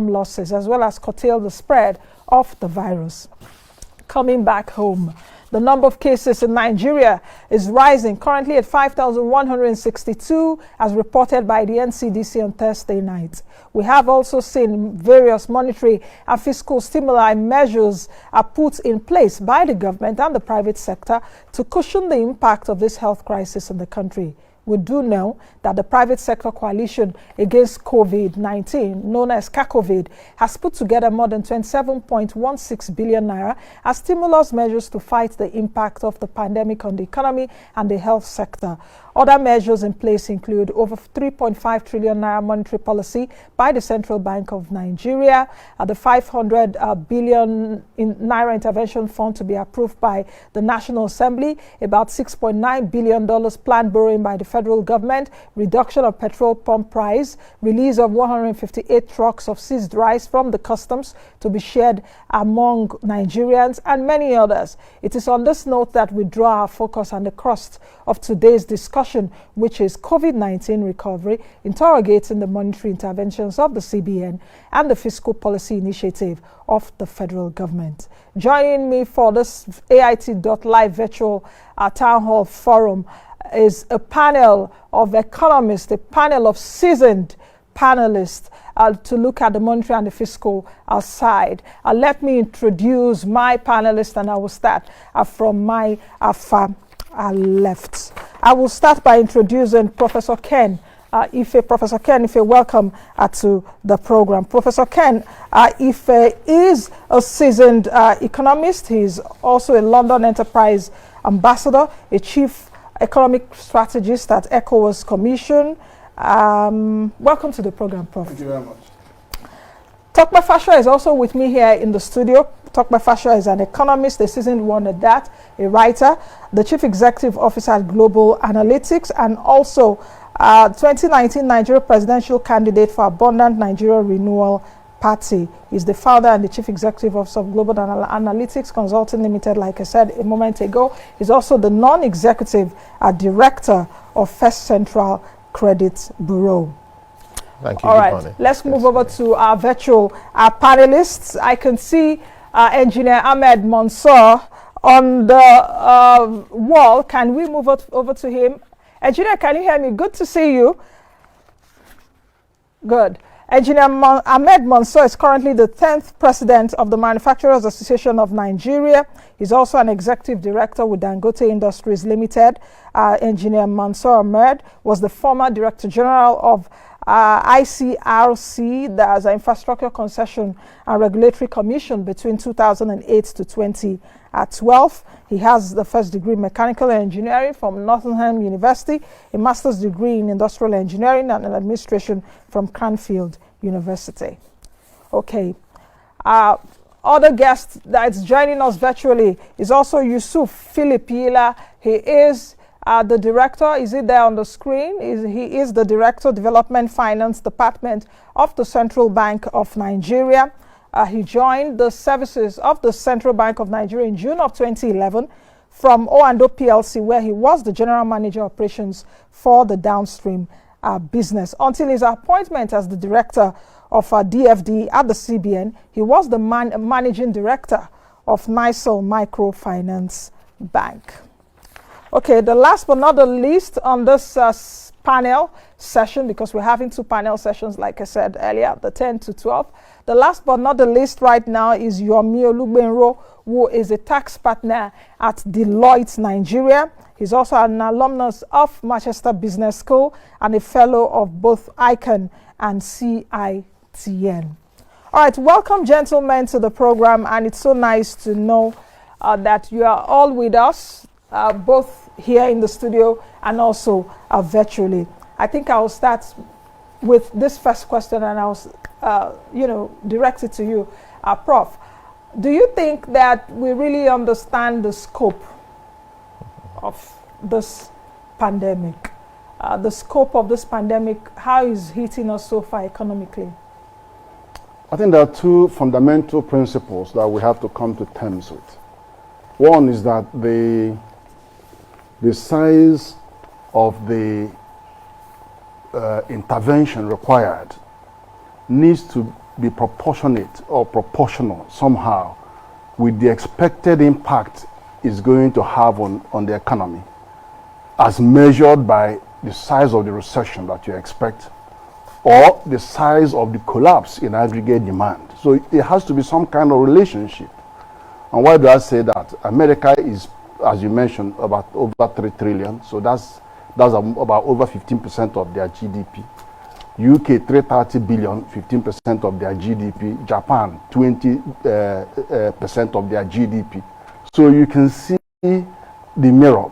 losses, as well as curtail the spread of the virus. Coming back home, the number of cases in Nigeria is rising, currently at 5,162, as reported by the NCDC on Thursday night. We have also seen various monetary and fiscal stimuli measures are put in place by the government and the private sector to cushion the impact of this health crisis in the country. We do know that the private sector coalition against COVID-19, known as CACOVID, has put together more than 27.16 billion naira as stimulus measures to fight the impact of the pandemic on the economy and the health sector. Other measures in place include over 3.5 trillion naira monetary policy by the Central Bank of Nigeria, the 500 billion naira intervention fund to be approved by the National Assembly, about $6.9 billion planned borrowing by the federal government, reduction of petrol pump price, release of 158 trucks of seized rice from the customs to be shared among Nigerians, and many others. It is on this note that we draw our focus on the crust of today's discussion, which is COVID-19 recovery, interrogating the monetary interventions of the CBN and the fiscal policy initiative of the federal government. Joining me for this AITLIVE virtual town hall forum is a panel of economists, a panel of seasoned panelists to look at the monetary and the fiscal side. Let me introduce my panelists, and I will start from my far left. I will start by introducing Professor Ken Ife. Professor Ken Ife, welcome to the program. Professor Ken Ife is a seasoned economist. He is also a London Enterprise ambassador, a chief economic strategist at ECOWAS Commission. Welcome to the program, Prof. Thank you very much. Tope Fasua is also with me here in the studio. Tope Fasua is an economist, a seasoned one at that, a writer, the chief executive officer at Global Analytics, and also 2019 Nigeria presidential candidate for Abundant Nigeria Renewal Party. He's the founder and the chief executive officer of Global Analytics Consulting Limited, like I said a moment ago. He's also the non-executive director of First Central Credit Bureau. Thank you. All right, let's move over to our virtual panelists. I can see Engineer Ahmed Mansur on the wall. Can we move over to him? Engineer, can you hear me? Good to see you. Good. Engineer Ahmed Mansur is currently the 10th president of the Manufacturers Association of Nigeria. He's also an executive director with Dangote Industries Limited. Engineer Mansur Ahmed was the former director general of ICRC, that's an Infrastructure Concession and Regulatory Commission, between 2008 to 2012. He has the first degree in mechanical engineering from Nottingham University, a master's degree in industrial engineering and administration from Cranfield University. Okay. Other guest that's joining us virtually is also Yusuf Yila. He is the director. Is it there on the screen? He is the director, Development Finance Department of the Central Bank of Nigeria. He joined the services of the Central Bank of Nigeria in June of 2011 from O&O PLC, where he was the general manager operations for the downstream business. Until his appointment as the director of DFD at the CBN, he was the managing director of Nisal Microfinance Bank. Okay, the last but not the least on this panel session, because we're having two panel sessions, like I said earlier, the 10 to 12. The last but not the least right now is Yomi Olugbenro, who is a tax partner at Deloitte, Nigeria. He's also an alumnus of Manchester Business School and a fellow of both ICANN and CITN. All right, welcome, gentlemen, to the program, and it's so nice to know that you are all with us, both here in the studio and also virtually. I think I will start with this first question, and I'll, direct it to you, Prof. Do you think that we really understand the scope of this pandemic? The scope of this pandemic, how is it hitting us so far economically? I think there are two fundamental principles that we have to come to terms with. One is that the size of the intervention required needs to be proportionate or proportional somehow with the expected impact it's going to have on the economy as measured by the size of the recession that you expect or the size of the collapse in aggregate demand. So it has to be some kind of relationship. And why do I say that? America is, as you mentioned, about over 3 trillion. So that's about over 15% of their GDP. UK 330 billion, 15% of their GDP. Japan 20% of their GDP. So you can see the mirror.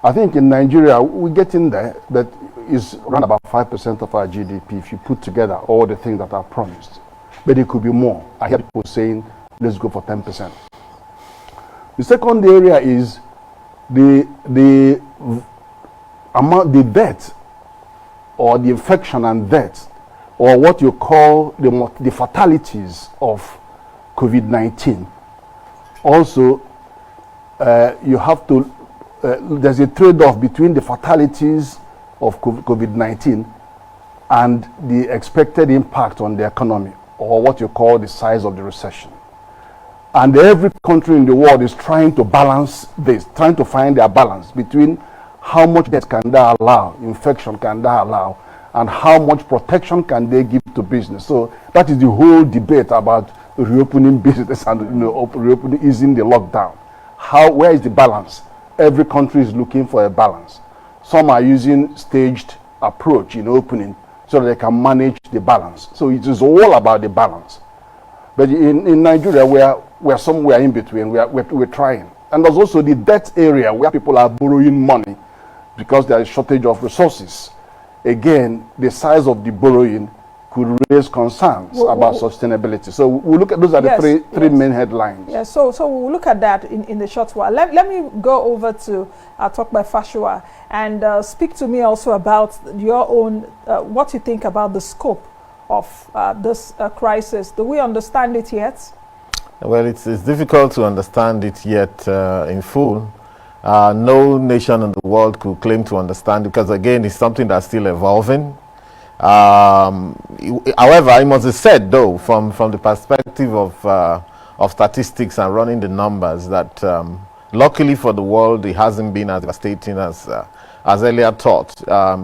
I think in Nigeria we're getting there, but it's around about 5% of our GDP if you put together all the things that are promised. But it could be more. I hear people saying, let's go for 10%. The second area is the amount, the death, or the infection and death, or what you call the fatalities of COVID-19. Also, you have to, there's a trade-off between the fatalities of COVID-19 and the expected impact on the economy, or what you call the size of the recession. And every country in the world is trying to balance this, trying to find their balance between how much death can they allow, infection can they allow, and how much protection can they give to business. So that is the whole debate about reopening business and reopening, easing the lockdown. Where is the balance? Every country is looking for a balance. Some are using staged approach in opening so that they can manage the balance. So it is all about the balance. But in Nigeria, we're somewhere in between. We're trying. And there's also the debt area where people are borrowing money because there is shortage of resources. Again, the size of the borrowing could raise concerns about sustainability. So we'll look at those are the three main headlines. Yes, so we'll look at that in the short while. Let me go over to talk by Fasua and speak to me also about your own, what you think about the scope of this crisis. Do we understand it yet? Well, it's difficult to understand it yet in full. No nation in the world could claim to understand it because, again, it's something that's still evolving. However, I must have said, though, from the perspective of statistics and running the numbers, that luckily for the world, it hasn't been as devastating as earlier thought,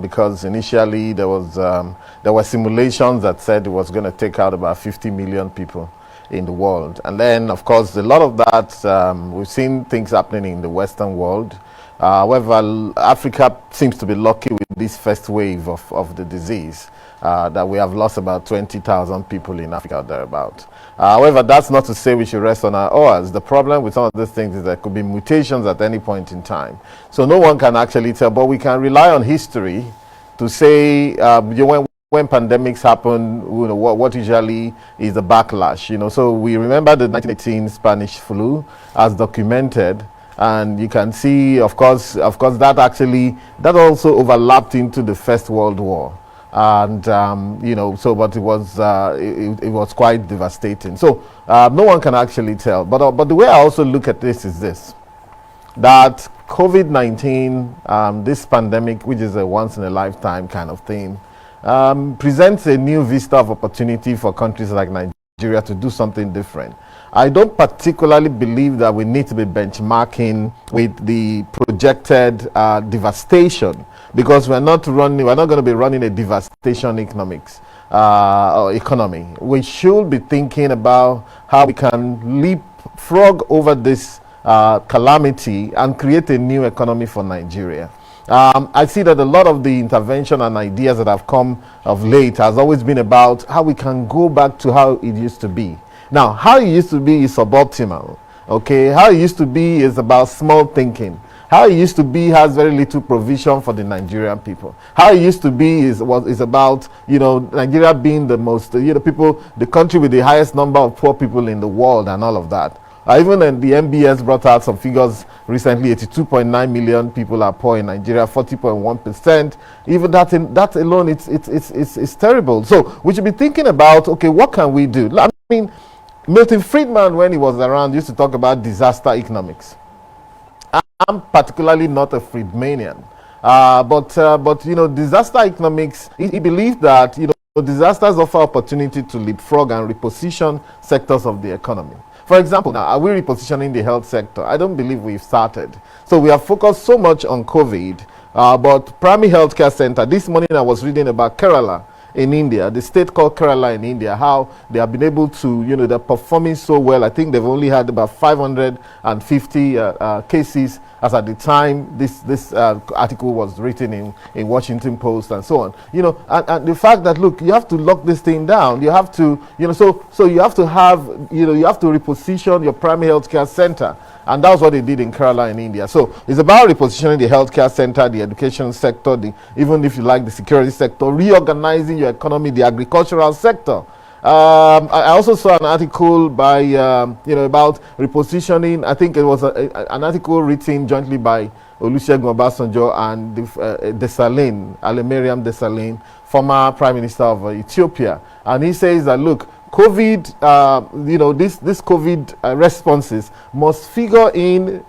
because initially there were simulations that said it was going to take out about 50 million people in the world. And then, of course, a lot of that, we've seen things happening in the Western world. However, Africa seems to be lucky with this first wave of the disease, that we have lost about 20,000 people in Africa, thereabout. However, that's not to say we should rest on our oars. The problem with some of these things is there could be mutations at any point in time. So no one can actually tell, but we can rely on history to say, when pandemics happen, what usually is the backlash. So we remember the 1918 Spanish flu as documented, and you can see, of course, that also overlapped into the First World War, and but it was quite devastating. So no one can actually tell. But the way I also look at this is this: that COVID-19, this pandemic, which is a once in a lifetime kind of thing, presents a new vista of opportunity for countries like Nigeria to do something different. I don't particularly believe that we need to be benchmarking with the projected devastation, because we're not going to be running a devastation economics or economy. We should be thinking about how we can leapfrog over this calamity and create a new economy for Nigeria. I see that a lot of the intervention and ideas that have come of late has always been about how we can go back to how it used to be. Now, how it used to be is suboptimal. Okay, how it used to be is about small thinking. How it used to be has very little provision for the Nigerian people. How it used to be is about Nigeria being the most the country with the highest number of poor people in the world and all of that. Even the MBS brought out some figures recently. 82.9 million people are poor in Nigeria, 40.1%. Even that alone, it's terrible. So we should be thinking about, okay, what can we do? I mean, Milton Friedman, when he was around, used to talk about disaster economics. I'm particularly not a Friedmanian, but disaster economics. He believed that disasters offer opportunity to leapfrog and reposition sectors of the economy. For example, now, are we repositioning the health sector? I don't believe we've started. So we have focused so much on COVID, but primary healthcare center, this morning I was reading about Kerala in India, the state called Kerala in India, how they have been able to, they're performing so well. I think they've only had about 550 cases as at the time this article was written in Washington Post and so on. And the fact that, look, you have to lock this thing down. You have to, so you have to have, you have to reposition your primary healthcare center. And that's what they did in Kerala in India. So it's about repositioning the healthcare center, the education sector, even if you like the security sector, reorganizing your economy, the agricultural sector. I also saw an article by, about repositioning. I think it was an article written jointly by Olusegun Obasanjo and Alemariam Desalegn, former Prime Minister of Ethiopia. And he says that, look, COVID, this COVID responses must figure in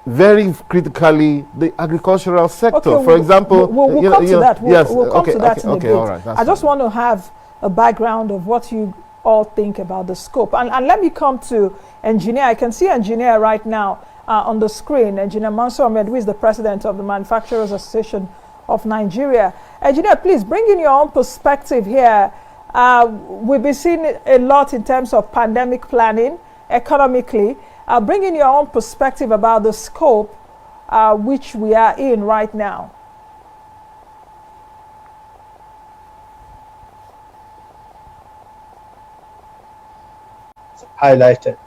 very critically the agricultural sector. Okay, for example, we'll come to that. We'll come to that in a bit. All right, I just want to have a background of what you all think about the scope. And let me come to engineer. I can see engineer right now on the screen, Engineer Mansur, who is the president of the Manufacturers Association of Nigeria. Engineer, please bring in your own perspective here. We've been seeing a lot in terms of pandemic planning economically. Bring in your own perspective about the scope which we are in right now. Highlighted.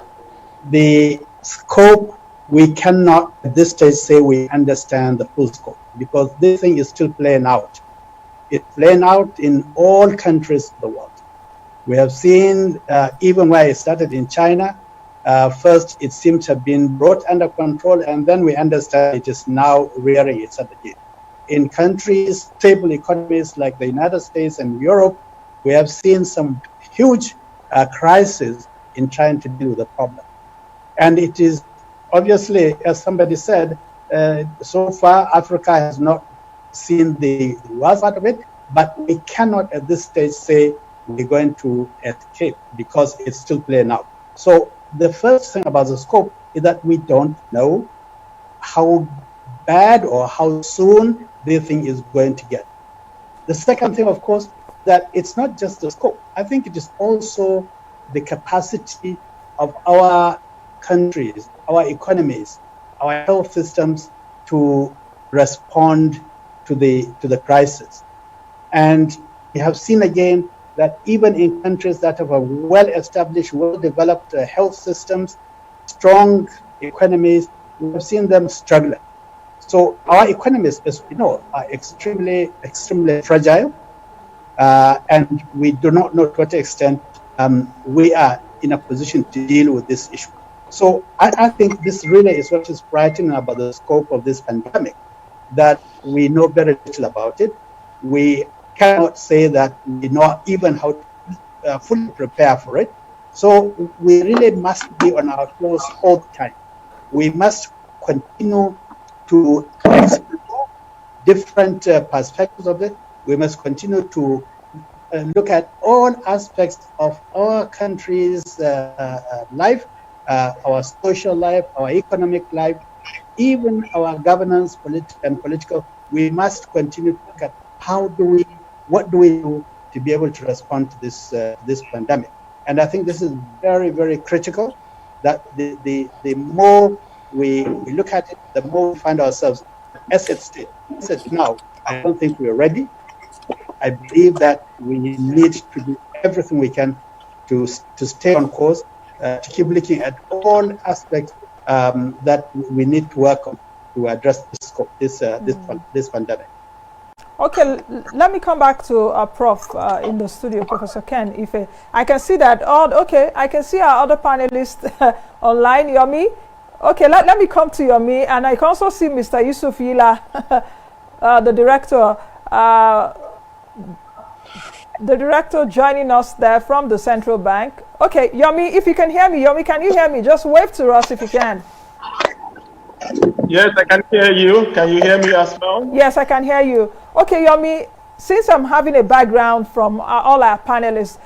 The scope, we cannot at this stage say we understand the full scope because this thing is still playing out. It's playing out in all countries of the world. We have seen, even where it started in China, first it seems to have been brought under control, and then we understand it is now rearing its head again. In countries, stable economies like the United States and Europe, we have seen some huge crises in trying to deal with the problem. And it is obviously, as somebody said, so far Africa has not seen the worst part of it, but we cannot at this stage say we're going to escape because it's still playing out. So the first thing about the scope is that we don't know how bad or how soon this thing is going to get. The second thing, of course, that it's not just the scope. I think it is also the capacity of our countries, our economies, our health systems to respond to the crisis. And we have seen again that even in countries that have a well-established, well-developed health systems, strong economies, we have seen them struggling. So our economies, as we know, are extremely, extremely fragile, and we do not know to what extent we are in a position to deal with this issue. So I think this really is what is frightening about the scope of this pandemic, that we know very little about it. We cannot say that we know even how to fully prepare for it. So we really must be on our toes all the time. We must continue to explore different perspectives of it. We must continue to look at all aspects of our country's life, our social life, our economic life, even our governance, political. We must continue to look at what do we do to be able to respond to this pandemic. And I think this is very, very critical, that the more we look at it, the more we find ourselves as it stands now. I don't think we're ready. I believe that we need to do everything we can to stay on course, to keep looking at all aspects that we need to work on to address this pandemic. Okay, let me come back to Prof in the studio, Professor Ken Ife. I can see that. I can see our other panelists online. Yomi. Okay, let me come to Yomi, and I can also see Mr. Yusuf Yila, the director joining us there from the central bank. Okay, Yomi, if you can hear me, Yomi, can you hear me? Just wave to us if you can. Yes, I can hear you. Can you hear me as well? Yes, I can hear you. Okay, Yomi, since I'm having a background from all our panelists,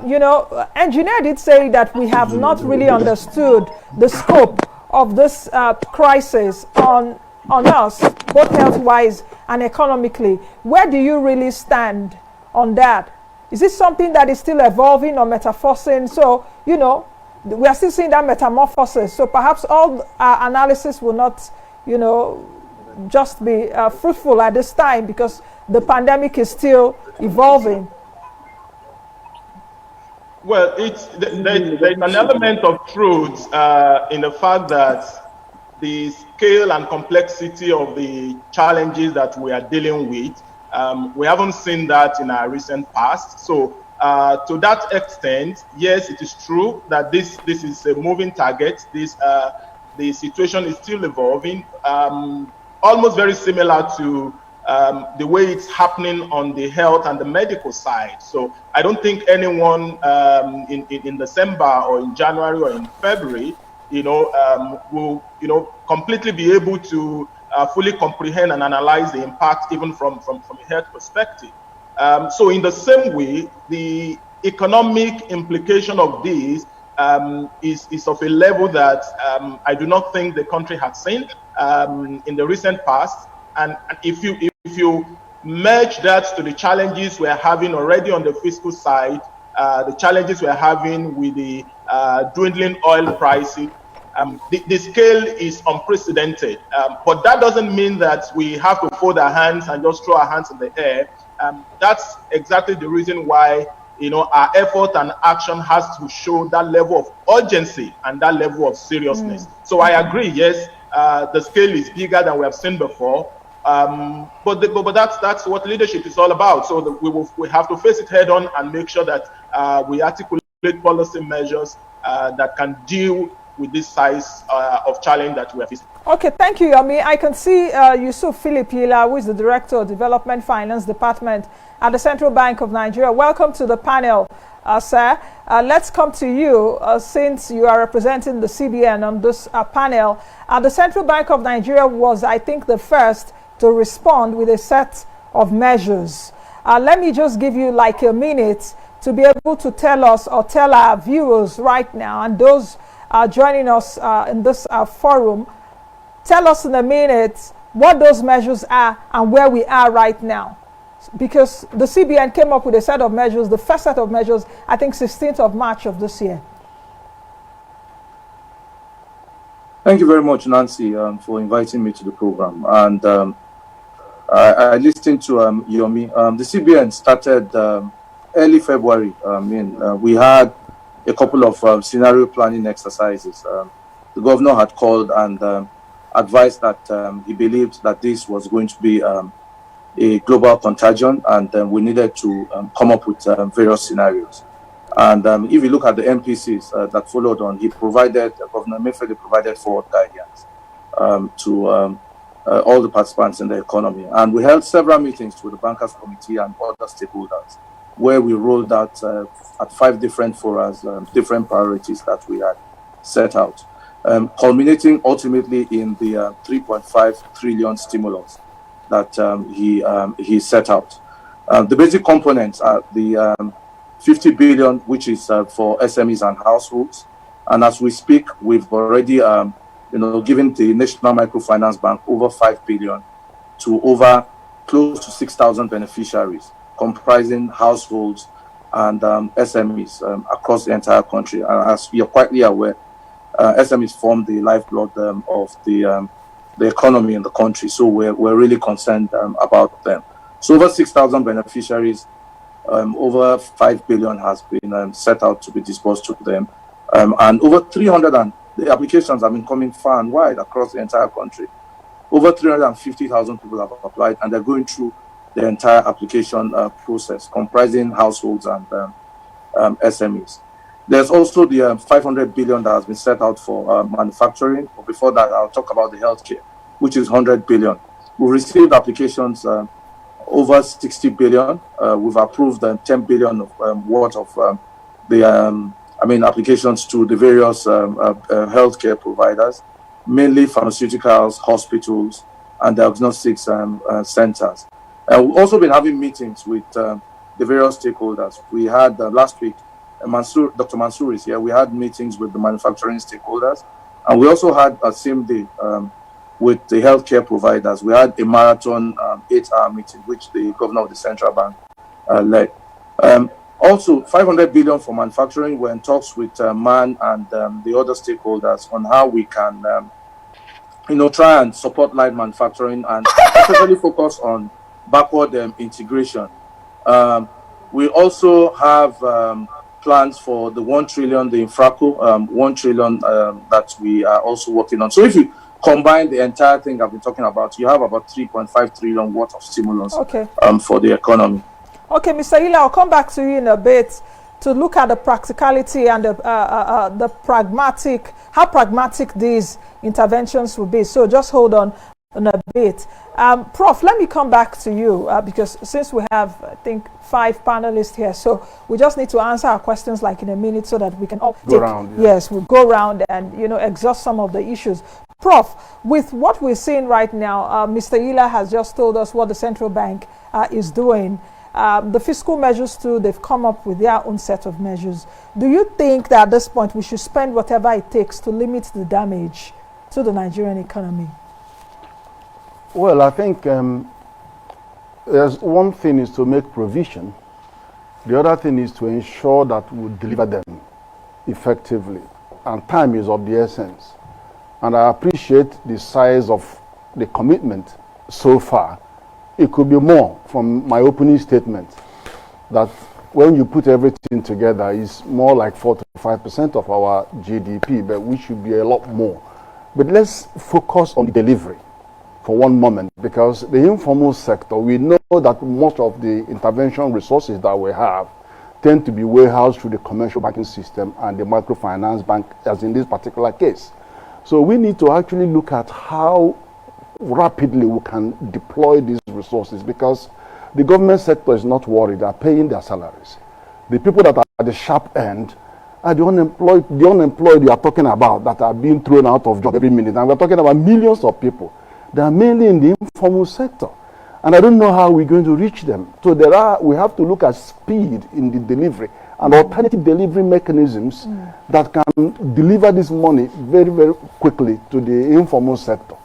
you know, engineer did say that we have not really understood the scope of this crisis on us, both health-wise and economically. Where do you really stand on that? Is this something that is still evolving or metamorphosing? So, you know, we are still seeing that metamorphosis. So perhaps all our analysis will not, you know, just be fruitful at this time because the pandemic is still evolving. Well, there's an element of truth in the fact that the scale and complexity of the challenges that we are dealing with, we haven't seen that in our recent past. So to that extent, yes, it is true that this is a moving target. The situation is still evolving, almost very similar to the way it's happening on the health and the medical side. So I don't think anyone in December or in January or in February, you know, will, you know, completely be able to fully comprehend and analyze the impact even from a health perspective. So in the same way, the economic implication of this is of a level that I do not think the country has seen in the recent past. And if you merge that to the challenges we're having already on the fiscal side, the challenges we're having with the dwindling oil prices, the scale is unprecedented. But that doesn't mean that we have to fold our hands and just throw our hands in the air. That's exactly the reason why, you know, our effort and action has to show that level of urgency and that level of seriousness. So I agree, yes, the scale is bigger than we have seen before. But that's what leadership is all about. So we have to face it head on and make sure that we articulate policy measures that can deal with this size of challenge that we are facing. Okay, thank you, Yomi. I can see Yusuf Yila, who is the Director of Development Finance Department at the Central Bank of Nigeria. Welcome to the panel, sir. Let's come to you since you are representing the CBN on this panel. The Central Bank of Nigeria was, I think, the first to respond with a set of measures. Let me just give you like a minute to be able to tell us or tell our viewers right now and those joining us in this forum, tell us in a minute what those measures are and where we are right now. Because the CBN came up with a set of measures, the first set of measures, I think 16th of March of this year. Thank you very much, Nancy, for inviting me to the program. And I listened to Yomi. The CBN started early February. We had a couple of scenario planning exercises. The governor had called and advised that he believed that this was going to be a global contagion, and we needed to come up with various scenarios. And if you look at the MPCs that followed on, Governor Emefiele provided forward guidance to all the participants in the economy. And we held several meetings with the Bankers Committee and other stakeholders, where we rolled out at 5 different forums, different priorities that we had set out, culminating ultimately in the 3.5 trillion stimulus that he set out. The basic components are the 50 billion, which is for SMEs and households. And as we speak, we've already given the National Microfinance Bank over 5 billion to over close to 6,000 beneficiaries, comprising households and SMEs across the entire country. And as you're quietly aware, SMEs form the lifeblood of the economy in the country. So we're really concerned about them. So over 6,000 beneficiaries, over 5 billion has been set out to be disbursed to them. And over 300 the applications have been coming far and wide across the entire country. Over 350,000 people have applied, and they're going through the entire application process, comprising households and SMEs. There's also the 500 billion that has been set out for manufacturing. But before that, I'll talk about the healthcare, which is 100 billion. We received applications over 60 billion. We've approved 10 billion of worth of applications to the various healthcare providers, mainly pharmaceuticals, hospitals, and diagnostics centers. We've also been having meetings with the various stakeholders. We had last week, Dr. Mansur is here. We had meetings with the manufacturing stakeholders, and we also had a same day with the healthcare providers. We had a marathon 8-hour meeting, which the governor of the central bank led. Also, 500 billion for manufacturing. We're in talks with MAN and the other stakeholders on how we can, try and support light manufacturing and especially focus on backward integration. We also have plans for the 1 trillion, the Infraco, 1 trillion that we are also working on. So if you combine the entire thing I've been talking about, you have about 3.5 trillion worth of stimulus for the economy. Okay, Mr. Yila, I'll come back to you in a bit to look at the practicality and the pragmatic, how pragmatic these interventions will be. So just hold on a bit. Prof, let me come back to you because since we have, I think, 5 panelists here, so we just need to answer our questions like in a minute so that we can all go around. Yes, we'll go around and, exhaust some of the issues. Prof, with what we're seeing right now, Mr. Yila has just told us what the central bank is doing. The fiscal measures too, they've come up with their own set of measures. Do you think that at this point we should spend whatever it takes to limit the damage to the Nigerian economy? Well, I think there's one thing is to make provision. The other thing is to ensure that we deliver them effectively. And time is of the essence. And I appreciate the size of the commitment so far. It could be more from my opening statement that when you put everything together, it's more like 4 to 5% of our GDP, but we should be a lot more. But let's focus on the delivery for one moment, because the informal sector, we know that most of the intervention resources that we have tend to be warehoused through the commercial banking system and the microfinance bank, as in this particular case. So we need to actually look at how rapidly we can deploy these resources, because the government sector is not worried. They're paying their salaries. The people that are at the sharp end are the unemployed you are talking about that are being thrown out of job every minute. And we're talking about millions of people. They are mainly in the informal sector. And I don't know how we're going to reach them. So we have to look at speed in the delivery and alternative delivery mechanisms that can deliver this money very, very quickly to the informal sector.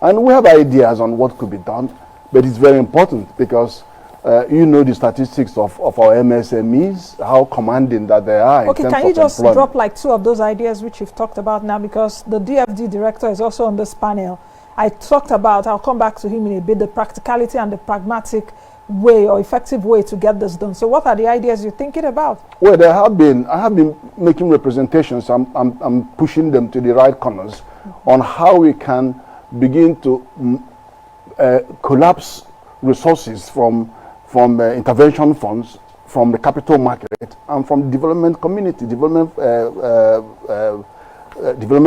And we have ideas on what could be done, but it's very important because the statistics of our MSMEs, how commanding that they are. Okay, can you just drop like 2 of those ideas which you've talked about now, because the DFD director is also on this panel. I talked about, I'll come back to him in a bit, the practicality and the pragmatic way or effective way to get this done. So what are the ideas you're thinking about? Well, I have been making representations. I'm pushing them to the right corners on how we can begin to collapse resources from intervention funds, from the capital market, and from the development community, development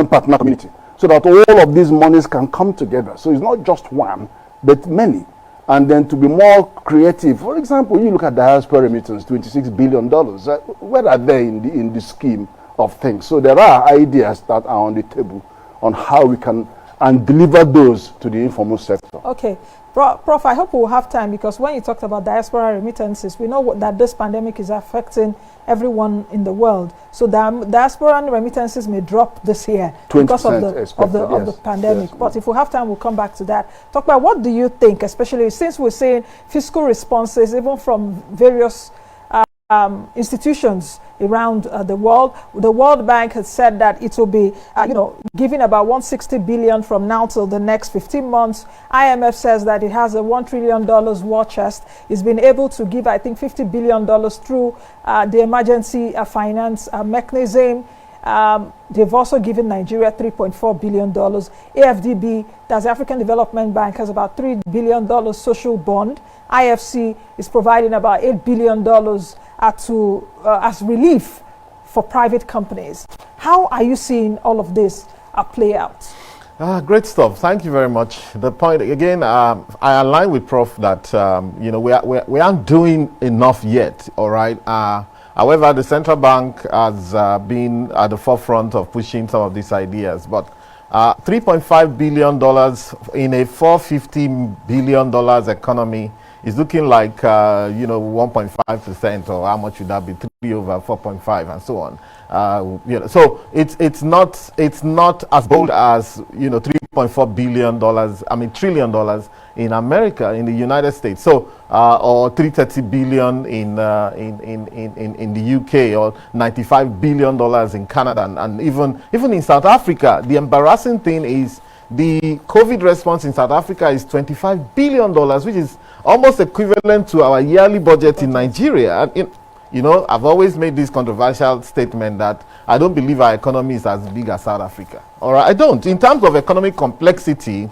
partner community, so that all of these monies can come together. So it's not just one, but many. And then to be more creative. For example, you look at diaspora remittance, $26 billion. Where are they in the scheme of things? So there are ideas that are on the table on how we can deliver those to the informal sector. Okay. Prof, I hope we'll have time, because when you talked about diaspora remittances, we know that this pandemic is affecting everyone in the world. So diaspora remittances may drop this year because of the pandemic. Yes. But if we have time, we'll come back to that. Talk about what do you think, especially since we're seeing fiscal responses even from various institutions around the world. The World Bank has said that it will be, giving about 160 billion from now till the next 15 months. IMF says that it has a $1 trillion war chest. It's been able to give, I think, $50 billion through the emergency finance mechanism. They've also given Nigeria $3.4 billion. AFDB, that's the African Development Bank, has about $3 billion social bond. IFC is providing about $8 billion as relief for private companies. How are you seeing all of this play out? Great stuff. Thank you very much. The point again, I align with Prof that we aren't doing enough yet. All right. However, the central bank has been at the forefront of pushing some of these ideas. But $3.5 billion in a $450 billion economy it's looking like 1.5%, or how much would that be? 3 over 4.5, and so on. So it's not as bold as $3.4 billion. $trillion in America, in the United States. So or 330 billion in the UK, or $95 billion in Canada, and even in South Africa. The embarrassing thing is the COVID response in South Africa is $25 billion, which is almost equivalent to our yearly budget in Nigeria. And I've always made this controversial statement that I don't believe our economy is as big as South Africa. All right, I don't. In terms of economic complexity,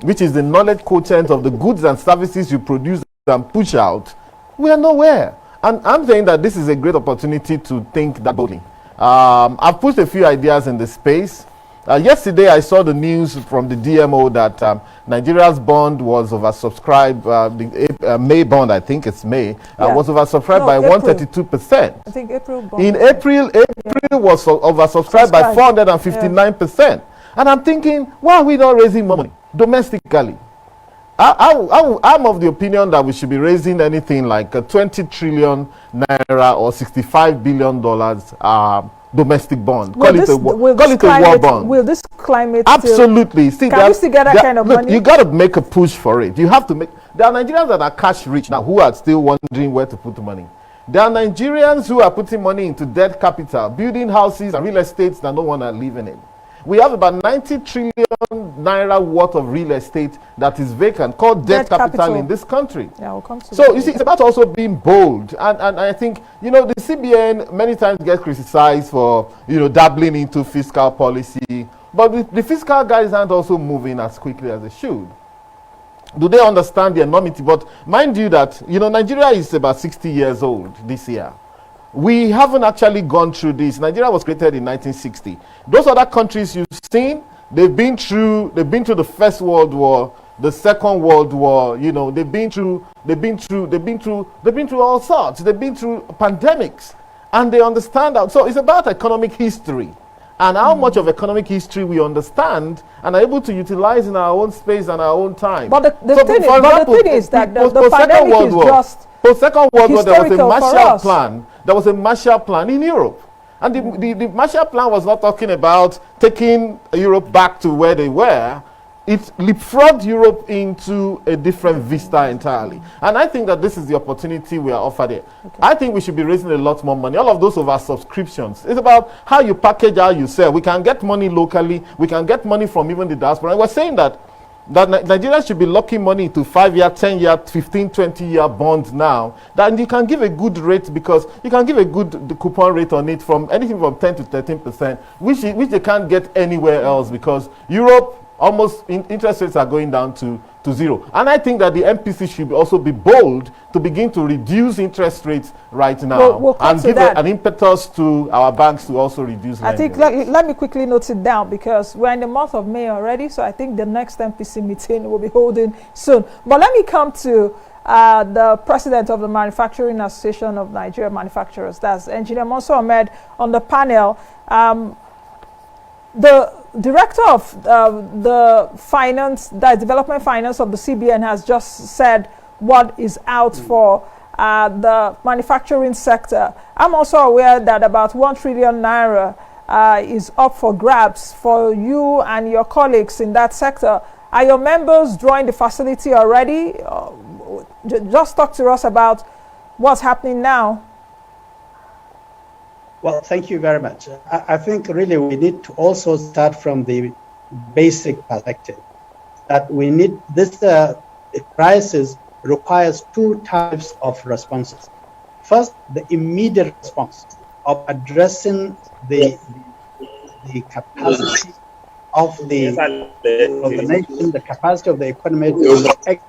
which is the knowledge quotient of the goods and services you produce and push out, we are nowhere. And I'm saying that this is a great opportunity to think that boldly. I've pushed a few ideas in the space. Yesterday, I saw the news from the DMO that Nigeria's bond was oversubscribed. The May bond, I think it's May, was oversubscribed by 132%. I think April bond. In April was oversubscribed by 459%. And I'm thinking, why are we not raising more money domestically? I'm of the opinion that we should be raising anything like 20 trillion naira or $65 billion domestic bond. Call it a war bond. Will this climate absolutely can we still get that kind of money? You got to make a push for it. You have to make. There are Nigerians that are cash rich now who are still wondering where to put the money. There are Nigerians who are putting money into debt capital, building houses and real estates that no one are living in. We have about 90 trillion naira worth of real estate that is vacant, called debt capital in this country. Yeah, we'll come to so you see, it's about also being bold, and I think the CBN many times gets criticized for dabbling into fiscal policy, but the fiscal guys aren't also moving as quickly as they should. Do they understand the enormity? But mind you that Nigeria is about 60 years old this year. We haven't actually gone through this. Nigeria was created in 1960. Those other countries you've seen, they've been through the First World War, the Second World War. They've been through all sorts. They've been through pandemics, and they understand that. So it's about economic history and how much of economic history we understand and are able to utilize in our own space and our own time. But the thing is that the pandemic is just post-Second World War, there was a Marshall Plan. There was a Marshall Plan in Europe. And the Marshall Plan was not talking about taking Europe back to where they were. It leapfrogged Europe into a different vista entirely. And I think that this is the opportunity we are offered here. Okay. I think we should be raising a lot more money. All of those of our subscriptions. It's about how you package, how you sell. We can get money locally. We can get money from even the diaspora. And we're saying that Nigeria should be locking money into 5-year, 10-year, 15, 20-year bonds now. Then you can give a good rate, because you can give a good coupon rate on it from anything from 10 to 13%, which they can't get anywhere else, because Europe, almost interest rates are going down to zero. And I think that the MPC should also be bold to begin to reduce interest rates right now, we'll and give an impetus to our banks to also reduce lending. I think, let me quickly note it down, because we're in the month of May already, so I think the next MPC meeting will be holding soon. But let me come to the president of the Manufacturing Association of Nigeria Manufacturers, that's Engineer Mansur Ahmed, on the panel. The director of the development finance of the CBN has just said what is out for the manufacturing sector. I'm also aware that about 1 trillion naira is up for grabs for you and your colleagues in that sector. Are your members drawing the facility already? Just talk to us about what's happening now. Well, thank you very much. I think really we need to also start from the basic perspective that we need this crisis requires two types of responses. First, the immediate response of addressing the capacity of the nation, the capacity of the economy to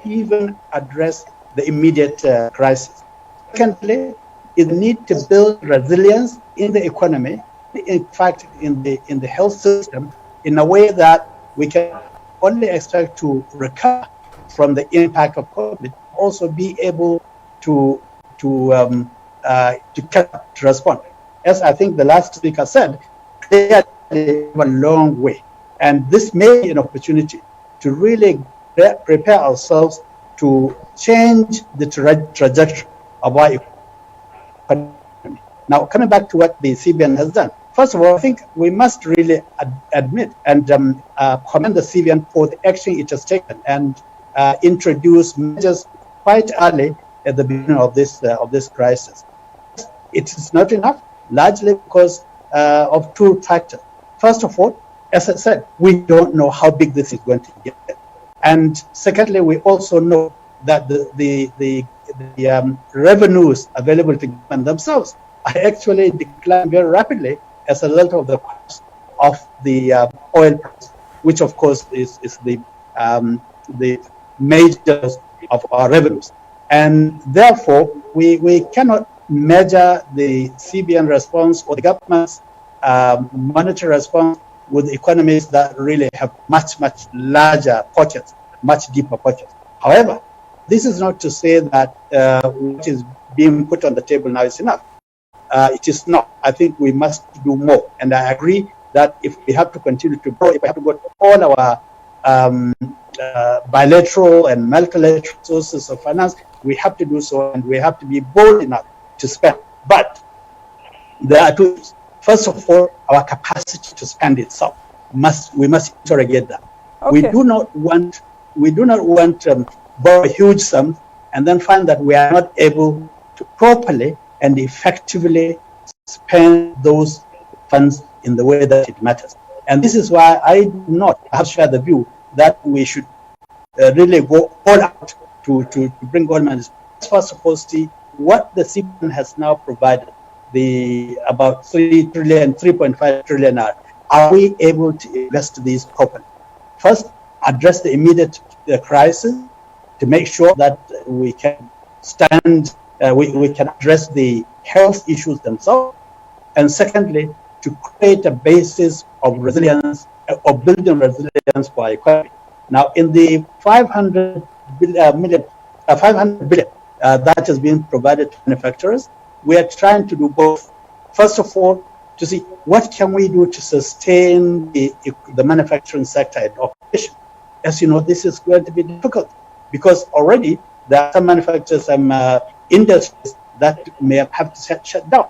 even address the immediate crisis. Secondly, is the need to build resilience in the economy, in fact, in the health system, in a way that we can only expect to recover from the impact of COVID, also be able to respond. As I think the last speaker said, they have a long way, and this may be an opportunity to really prepare ourselves to change the trajectory of our economy. Now, coming back to what the CBN has done, first of all, I think we must really admit and commend the CBN for the action it has taken and introduced measures quite early at the beginning of this crisis. It is not enough, largely because of two factors. First of all, as I said, we don't know how big this is going to get. And secondly, we also know that the revenues available to government themselves are actually declining very rapidly as a result of the cost of the oil price, which of course is the major of our revenues. And therefore, we cannot measure the CBN response or the government's monetary response with economies that really have much larger pockets, much deeper pockets. However, this is not to say that what is being put on the table now is enough. It is not. I think we must do more. And I agree that if we have to continue to grow, if we have to go to all our bilateral and multilateral sources of finance, we have to do so, and we have to be bold enough to spend. But there are two things. First of all, our capacity to spend itself we must interrogate that. Okay. We do not want borrow huge sums and then find that we are not able to properly and effectively spend those funds in the way that it matters. And this is why I do not have shared the view that we should really go all out to bring government. First of all, see what the CBN has now provided, the about 3.5 trillion are we able to invest these properly? First, address the immediate crisis to make sure that we can we can address the health issues themselves. And secondly, to create a basis of resilience, of building resilience for our economy. Now, in the 500 billion that has been provided to manufacturers, we are trying to do both. First of all, to see what can we do to sustain the manufacturing sector in operation. As you know, this is going to be difficult because already there are some manufacturers, some industries that may have to shut down.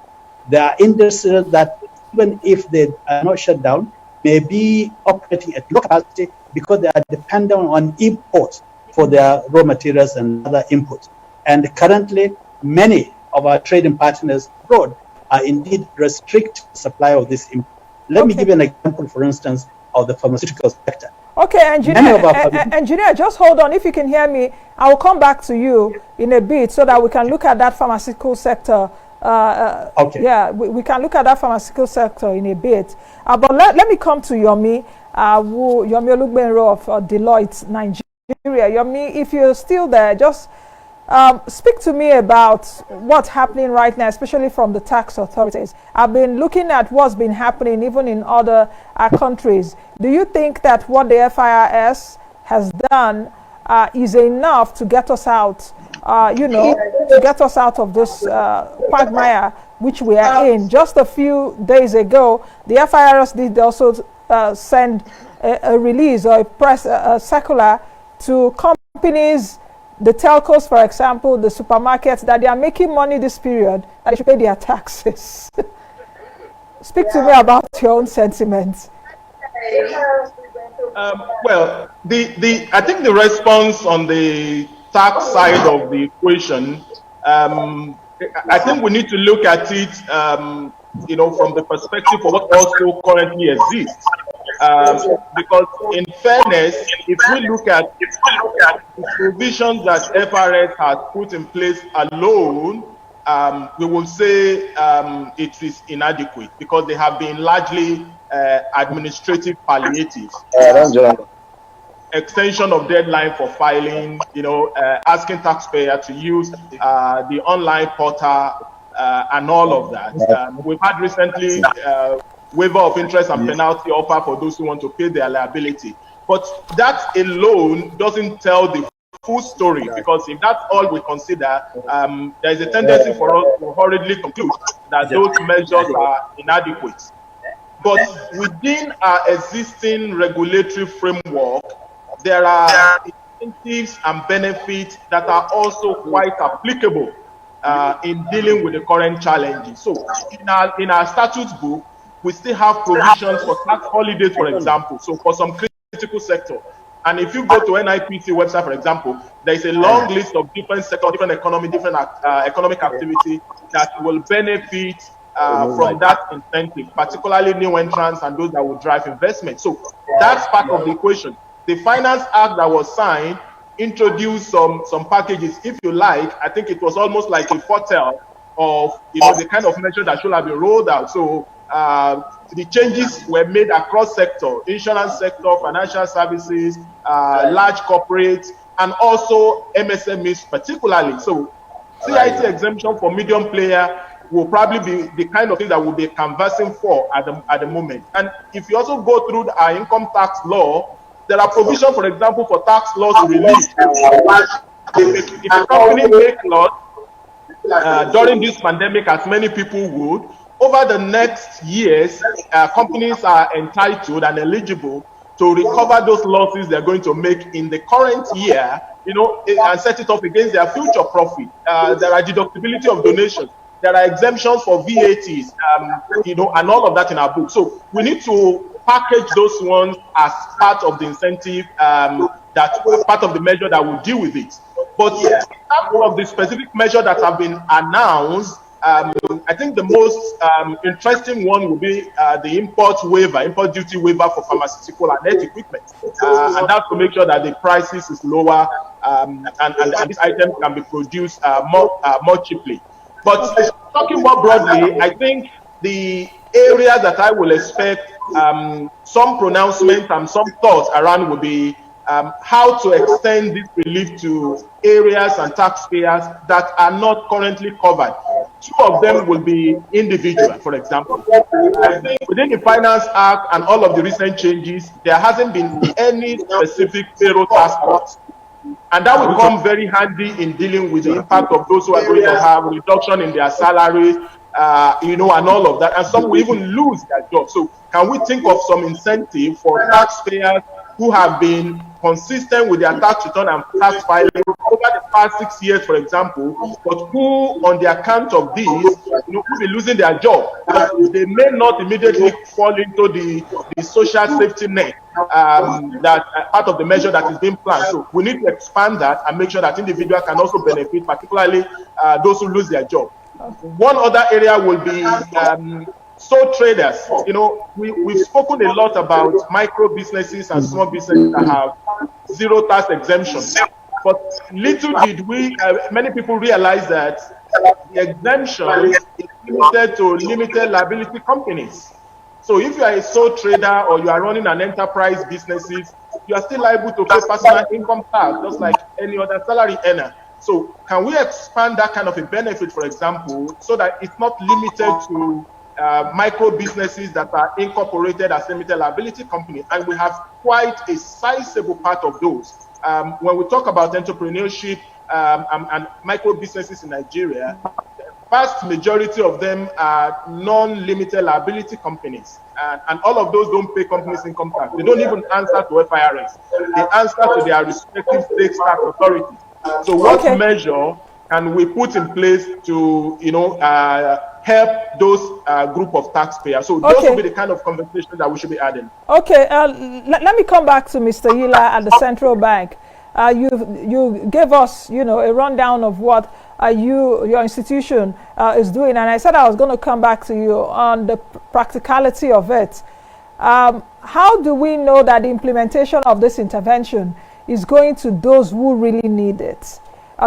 There are industries that, even if they are not shut down, may be operating at low capacity because they are dependent on imports for their raw materials and other inputs. And currently, many of our trading partners abroad are indeed restricting the supply of this input. Let me give you an example, for instance, of the pharmaceutical sector. Okay, engineer, just hold on. If you can hear me, I will come back to you in a bit so that we can look at that pharmaceutical sector. Okay. Yeah, we can look at that pharmaceutical sector in a bit. But let me come to Yomi, Yomi Olugbenro of Deloitte, Nigeria. Yomi, if you're still there, just speak to me about what's happening right now, especially from the tax authorities. I've been looking at what's been happening even in other countries. Do you think that what the FIRS has done is enough to get us out, to get us out of this quagmire which we are in? Just a few days ago, the FIRS did also send a release or a press circular to companies, the telcos, for example, the supermarkets, that they are making money this period, that they should pay their taxes. Speak to me about your own sentiments. Well, I think the response on the tax side of the equation, I think we need to look at it, from the perspective of what also currently exists. Because in fairness, if we look at the provisions that FRS has put in place alone, we will say it is inadequate because they have been largely administrative palliatives. Extension of deadline for filing, asking taxpayer to use the online portal and all of that. We've had recently waiver of interest and penalty offer for those who want to pay their liability. But that alone doesn't tell the full story, because if that's all we consider, there is a tendency for us to hurriedly conclude that those measures are inadequate. But within our existing regulatory framework, there are incentives and benefits that are also quite applicable in dealing with the current challenges. So in our statute book, we still have provisions for tax holidays, for example, so for some critical sector. And if you go to NIPC website, for example, there is a long list of different sectors, different economy, different economic activity that will benefit from that incentive, particularly new entrants and those that will drive investment. So that's part of the equation. The Finance Act that was signed introduced some packages, if you like. I think it was almost like a foretell of the kind of measure that should have been rolled out. So the changes were made across sector, insurance sector, financial services, large corporates, and also MSMEs particularly. So CIT exemption for medium player will probably be the kind of thing that we'll be canvassing for at the moment. And if you also go through our income tax law, there are provisions, for example, for tax loss relief. If a company makes loss during this pandemic, as many people would, over the next years, companies are entitled and eligible to recover those losses they're going to make in the current year, and set it up against their future profit. There are deductibility of donations. There are exemptions for VATs, and all of that in our book. So we need to package those ones as part of the incentive, that part of the measure that will deal with it. But in terms of the specific measure that have been announced, I think the most interesting one will be the import duty waiver for pharmaceutical and health equipment, and that's to make sure that the prices is lower, and these items can be produced more cheaply. But talking more broadly, I think the area that I will expect some pronouncement and some thoughts around will be how to extend this relief to areas and taxpayers that are not currently covered. Two of them will be individual, for example. I think within the Finance Act and all of the recent changes, there hasn't been any specific payroll task force. And that will come very handy in dealing with the impact of those who are going to have a reduction in their salaries, and all of that. And some will even lose their jobs. So can we think of some incentive for taxpayers who have been consistent with their tax return and tax filing over the past 6 years, for example, but who, on the account of these, will be losing their job? They may not immediately fall into the social safety net, that part of the measure that is being planned. So we need to expand that and make sure that individuals can also benefit, particularly those who lose their job. One other area will be sole traders. We've spoken a lot about micro businesses and small businesses that have zero tax exemption. But little did many people realize that the exemption is limited to limited liability companies. So if you are a sole trader or you are running an enterprise businesses, you are still liable to pay personal income tax, just like any other salary earner. So can we expand that kind of a benefit, for example, so that it's not limited to micro businesses that are incorporated as limited liability companies? And we have quite a sizable part of those. When we talk about entrepreneurship and micro businesses in Nigeria, the vast majority of them are non-limited liability companies. And all of those don't pay companies income tax. They don't even answer to FIRS. They answer to their respective state tax authorities. So what measure can we put in place to, help those group of taxpayers? So those will be the kind of conversation that we should be adding. Okay, let me come back to Mr. Yila at the Central Bank. You gave us, a rundown of what your institution is doing, and I said I was going to come back to you on the practicality of it. How do we know that the implementation of this intervention is going to those who really need it?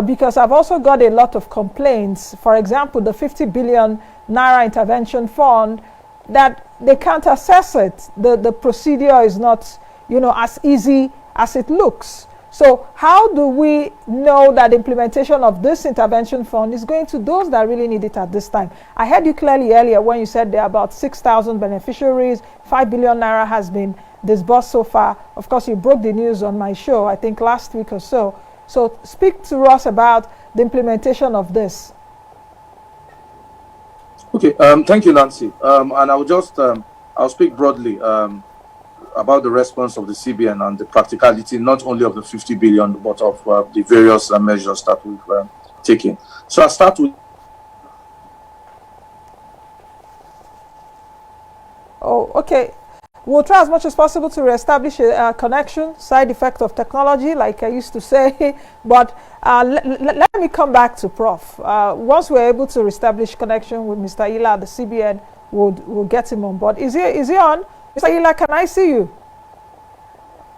Because I've also got a lot of complaints. For example, the 50 billion Naira intervention fund, that they can't access it. The procedure is not, as easy as it looks. So how do we know that the implementation of this intervention fund is going to those that really need it at this time? I heard you clearly earlier when you said there are about 6,000 beneficiaries, 5 billion Naira has been disbursed so far. Of course, you broke the news on my show, I think last week or so. So speak to us about the implementation of this. Okay, thank you, Nancy. And I'll just, I'll speak broadly. about the response of the CBN and the practicality, not only of the 50 billion, but of the various measures that we've taken. So I'll start with. Oh, okay. We'll try as much as possible to reestablish a connection, side effect of technology, like I used to say. But let me come back to Prof. Once we're able to reestablish connection with Mr. Yila at the CBN, we'll get him on board. Is he on? Mr. Yila, can I see you?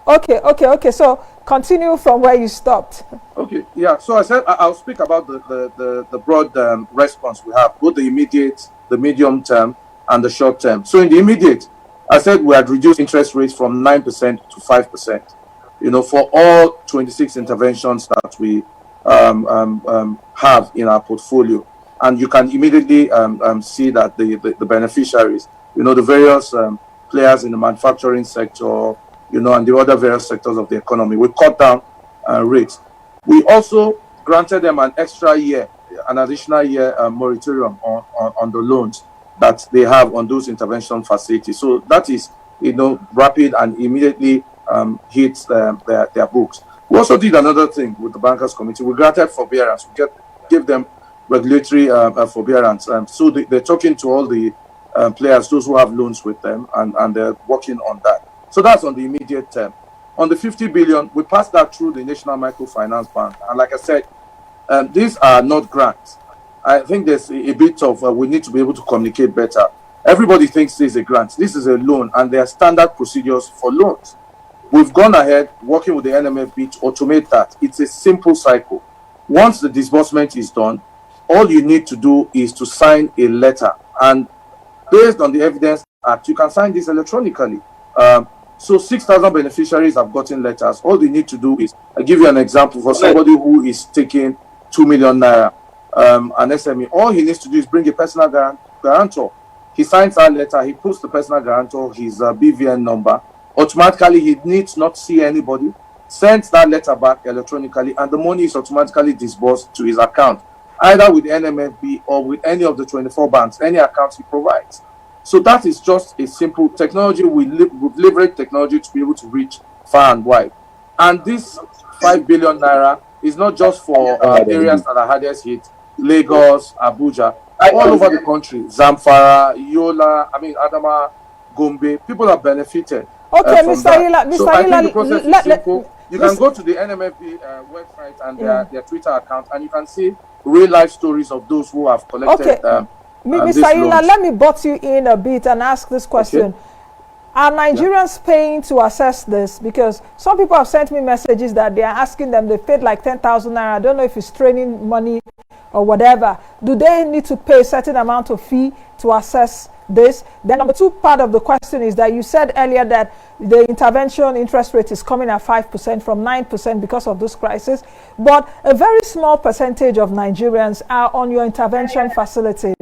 Okay. So continue from where you stopped. Okay, yeah. So I said I'll speak about the broad response we have, both the immediate, the medium term, and the short term. So in the immediate, I said we had reduced interest rates from 9% to 5%, for all 26 interventions that we have in our portfolio. And you can immediately see that the beneficiaries, the various players in the manufacturing sector, and the other various sectors of the economy, we cut down rates. We also granted them an extra year, an additional year moratorium on the loans that they have on those intervention facilities. So that is, rapid and immediately hits their books. We also did another thing with the Bankers Committee. We granted forbearance. We gave them regulatory forbearance. So they're talking to all the players, those who have loans with them, and they're working on that. So that's on the immediate term. On the 50 billion, we passed that through the National Microfinance Bank. And like I said, these are not grants. I think there's a bit of, we need to be able to communicate better. Everybody thinks this is a grant. This is a loan, and there are standard procedures for loans. We've gone ahead working with the NMFB to automate that. It's a simple cycle. Once the disbursement is done, all you need to do is to sign a letter. And based on the Evidence Act, you can sign this electronically. So 6,000 beneficiaries have gotten letters. All they need to do is, I'll give you an example for somebody who is taking 2 million naira, an SME. All he needs to do is bring a personal guarantor. He signs that letter, he puts the personal guarantor, his BVN number. Automatically, he needs not see anybody, sends that letter back electronically, and the money is automatically disbursed to his account, either with NMFB or with any of the 24 banks, any accounts he provides. So that is just a simple technology. We've leveraged technology to be able to reach far and wide. And this 5 billion naira is not just for areas that are hardest hit, Lagos, Abuja, all over the country, Zamfara, Yola, Adama, Gombe, people have benefited. Okay, Mr. Yila, so I think the process is simple. You can go to the NMFB website and their Twitter account, and you can see real-life stories of those who have collected Mr. Yila, let me butt you in a bit and ask this question. Okay. Are Nigerians paying to assess this? Because some people have sent me messages that they are asking them, they paid like 10,000 naira. I don't know if it's training money or whatever. Do they need to pay a certain amount of fee to assess this? Then number two part of the question is that you said earlier that the intervention interest rate is coming at 5% from 9% because of this crisis. But a very small percentage of Nigerians are on your intervention facilities.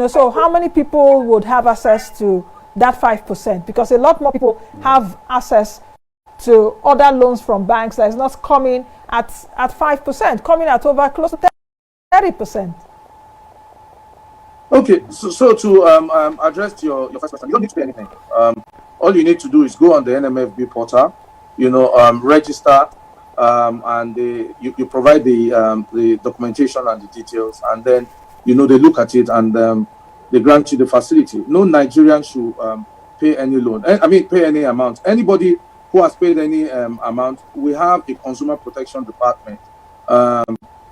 So how many people would have access to that 5%? Because a lot more people have access to other loans from banks that is not coming at 5%, coming at over close to 30%. Okay, so to address your first question, you don't need to pay anything. All you need to do is go on the NMFB portal, register, and you provide the documentation and the details, and then they look at it and they grant you the facility. No Nigerian should pay any loan. Pay any amount. Anybody who has paid any amount, we have a consumer protection department.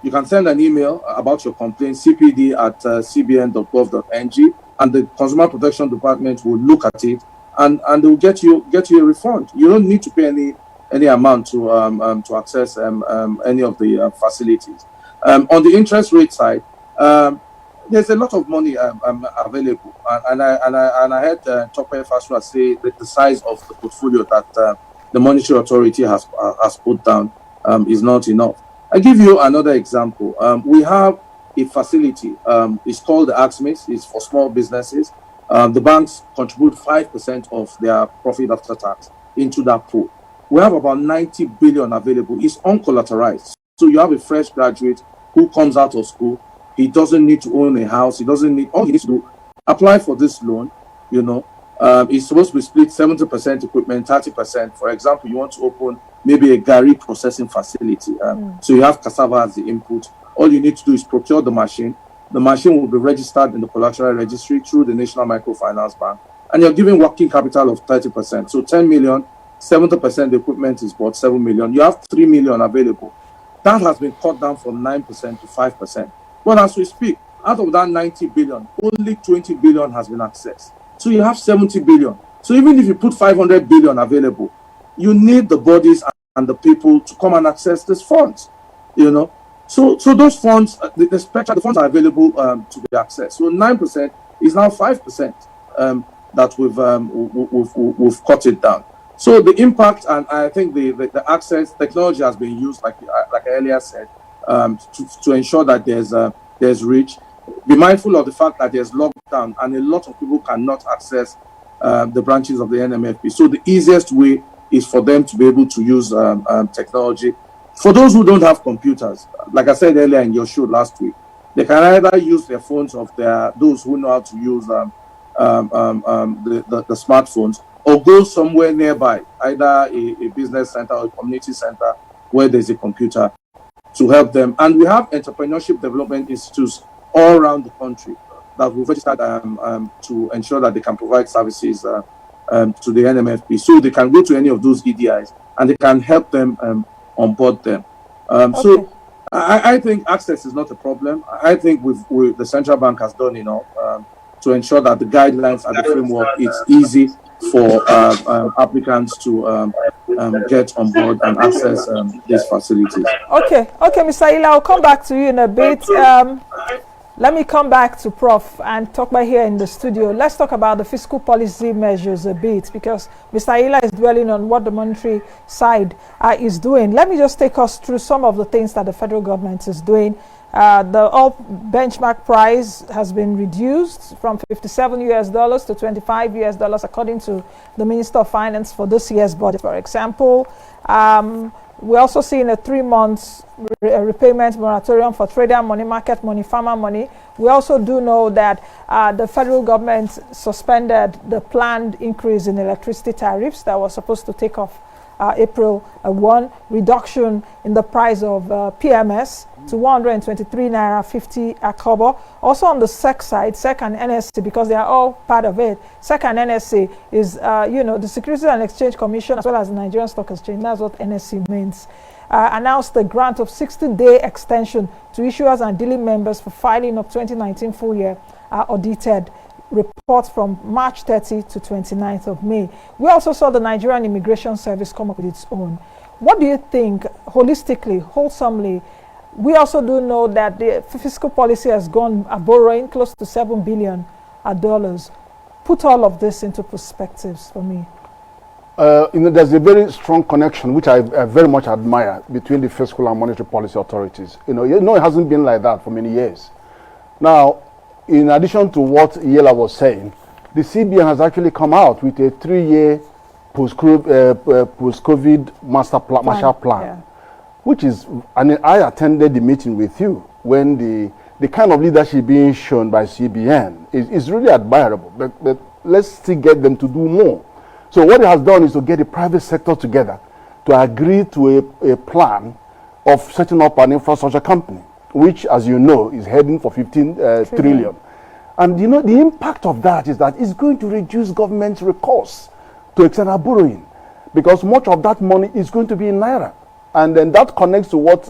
You can send an email about your complaint, cpd@cbn.gov.ng, and the consumer protection department will look at it and they will get you a refund. You don't need to pay any amount to access any of the facilities. On the interest rate side, there's a lot of money available, and I heard Tope Fasua say that the size of the portfolio that the Monetary Authority has put down is not enough. I'll give you another example. We have a facility. It's called the AXMIS. It's for small businesses. The banks contribute 5% of their profit after tax into that pool. We have about 90 billion available. It's uncollateralized. So you have a fresh graduate who comes out of school. He doesn't need to own a house. All he needs to do, apply for this loan, It's supposed to be split 70% equipment, 30%. For example, you want to open maybe a Gary processing facility. So you have cassava as the input. All you need to do is procure the machine. The machine will be registered in the collateral registry through the National Microfinance Bank. And you're giving working capital of 30%. So 10 million, 70% the equipment is bought, 7 million. You have 3 million available. That has been cut down from 9% to 5%. But as we speak, out of that 90 billion, only 20 billion has been accessed. So you have 70 billion. So even if you put 500 billion available, you need the bodies and the people to come and access these funds, you know. So those funds, the funds are available to be accessed. So 9% is now 5% that we've cut it down. So the impact, and I think the access technology has been used, like I earlier said, to ensure that there's reach. Be mindful of the fact that there's lockdown and a lot of people cannot access the branches of the NMFP. So the easiest way is for them to be able to use technology. For those who don't have computers, like I said earlier in your show last week, they can either use their phones of those who know how to use the smartphones, or go somewhere nearby, either a business center or a community center where there's a computer to help them. And we have entrepreneurship development institutes all around the country that we've registered to ensure that they can provide services to the NMFP. So they can go to any of those EDIs and they can help them onboard them. Okay. So I think access is not a problem. I think the central bank has done enough to ensure that the guidelines and the framework, it's easy for applicants to get on board and access these facilities. Okay, Mr. Yila, I'll come back to you in a bit. Let me come back to Prof and talk about here in the studio. Let's talk about the fiscal policy measures a bit, because Mr. Yila is dwelling on what the monetary side is doing. Let me just take us through some of the things that the federal government is doing. The oil benchmark price has been reduced from $57 to $25 according to the Minister of Finance for this year's budget, for example. We're also seeing a 3 months repayment moratorium for trader money, market money, farmer money. We also do know that the federal government suspended the planned increase in electricity tariffs that was supposed to take off April 1, reduction in the price of PMS to 123 naira 50 kobo. Also on the SEC side, SEC and NSC, because they are all part of it. SEC and NSC is, the Securities and Exchange Commission, as well as the Nigerian Stock Exchange. That's what NSC means. Announced the grant of 60-day extension to issuers and dealing members for filing of 2019 full year audited reports from March 30 to 29th of May. We also saw the Nigerian Immigration Service come up with its own. What do you think, holistically, wholesomely? We also do know that the fiscal policy has gone borrowing close to $7 billion. Put all of this into perspectives for me. There's a very strong connection, which I very much admire, between the fiscal and monetary policy authorities. It hasn't been like that for many years. Now, in addition to what Yila was saying, the CBN has actually come out with a 3-year post-COVID Marshall Plan, which is, and I attended the meeting with you when the kind of leadership being shown by CBN is really admirable, but let's still get them to do more. So what it has done is to get the private sector together to agree to a plan of setting up an infrastructure company, which, as you know, is heading for 15 trillion. And the impact of that is that it's going to reduce government's recourse to external borrowing, because much of that money is going to be in naira. And then that connects to what,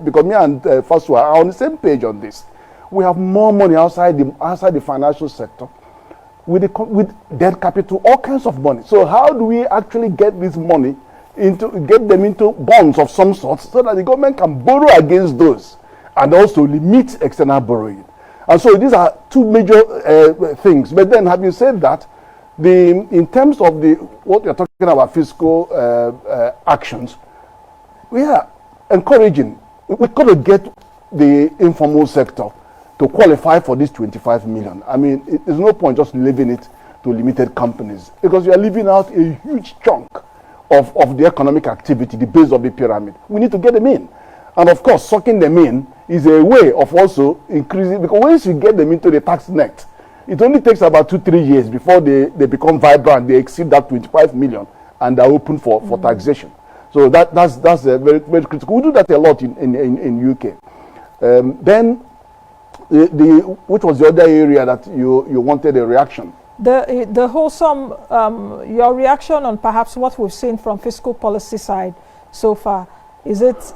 because me and Fasua are on the same page on this. We have more money outside the financial sector with debt capital, all kinds of money. So how do we actually get this money get them into bonds of some sort, so that the government can borrow against those and also limit external borrowing? And so these are two major things. But then, having said that, in terms of what you're talking about, fiscal actions, we are encouraging. We've got to get the informal sector to qualify for this 25 million. I mean, there's no point just leaving it to limited companies, because you are leaving out a huge chunk of the economic activity, the base of the pyramid. We need to get them in. And of course, sucking them in is a way of also increasing, because once you get them into the tax net, It only takes about 2-3 years before they become vibrant. They exceed that 25 million and they're open for taxation. So that's very, very critical. We do that a lot in UK. Then, which was the other area that you wanted a reaction? The wholesome, your reaction on perhaps what we've seen from fiscal policy side so far. Is it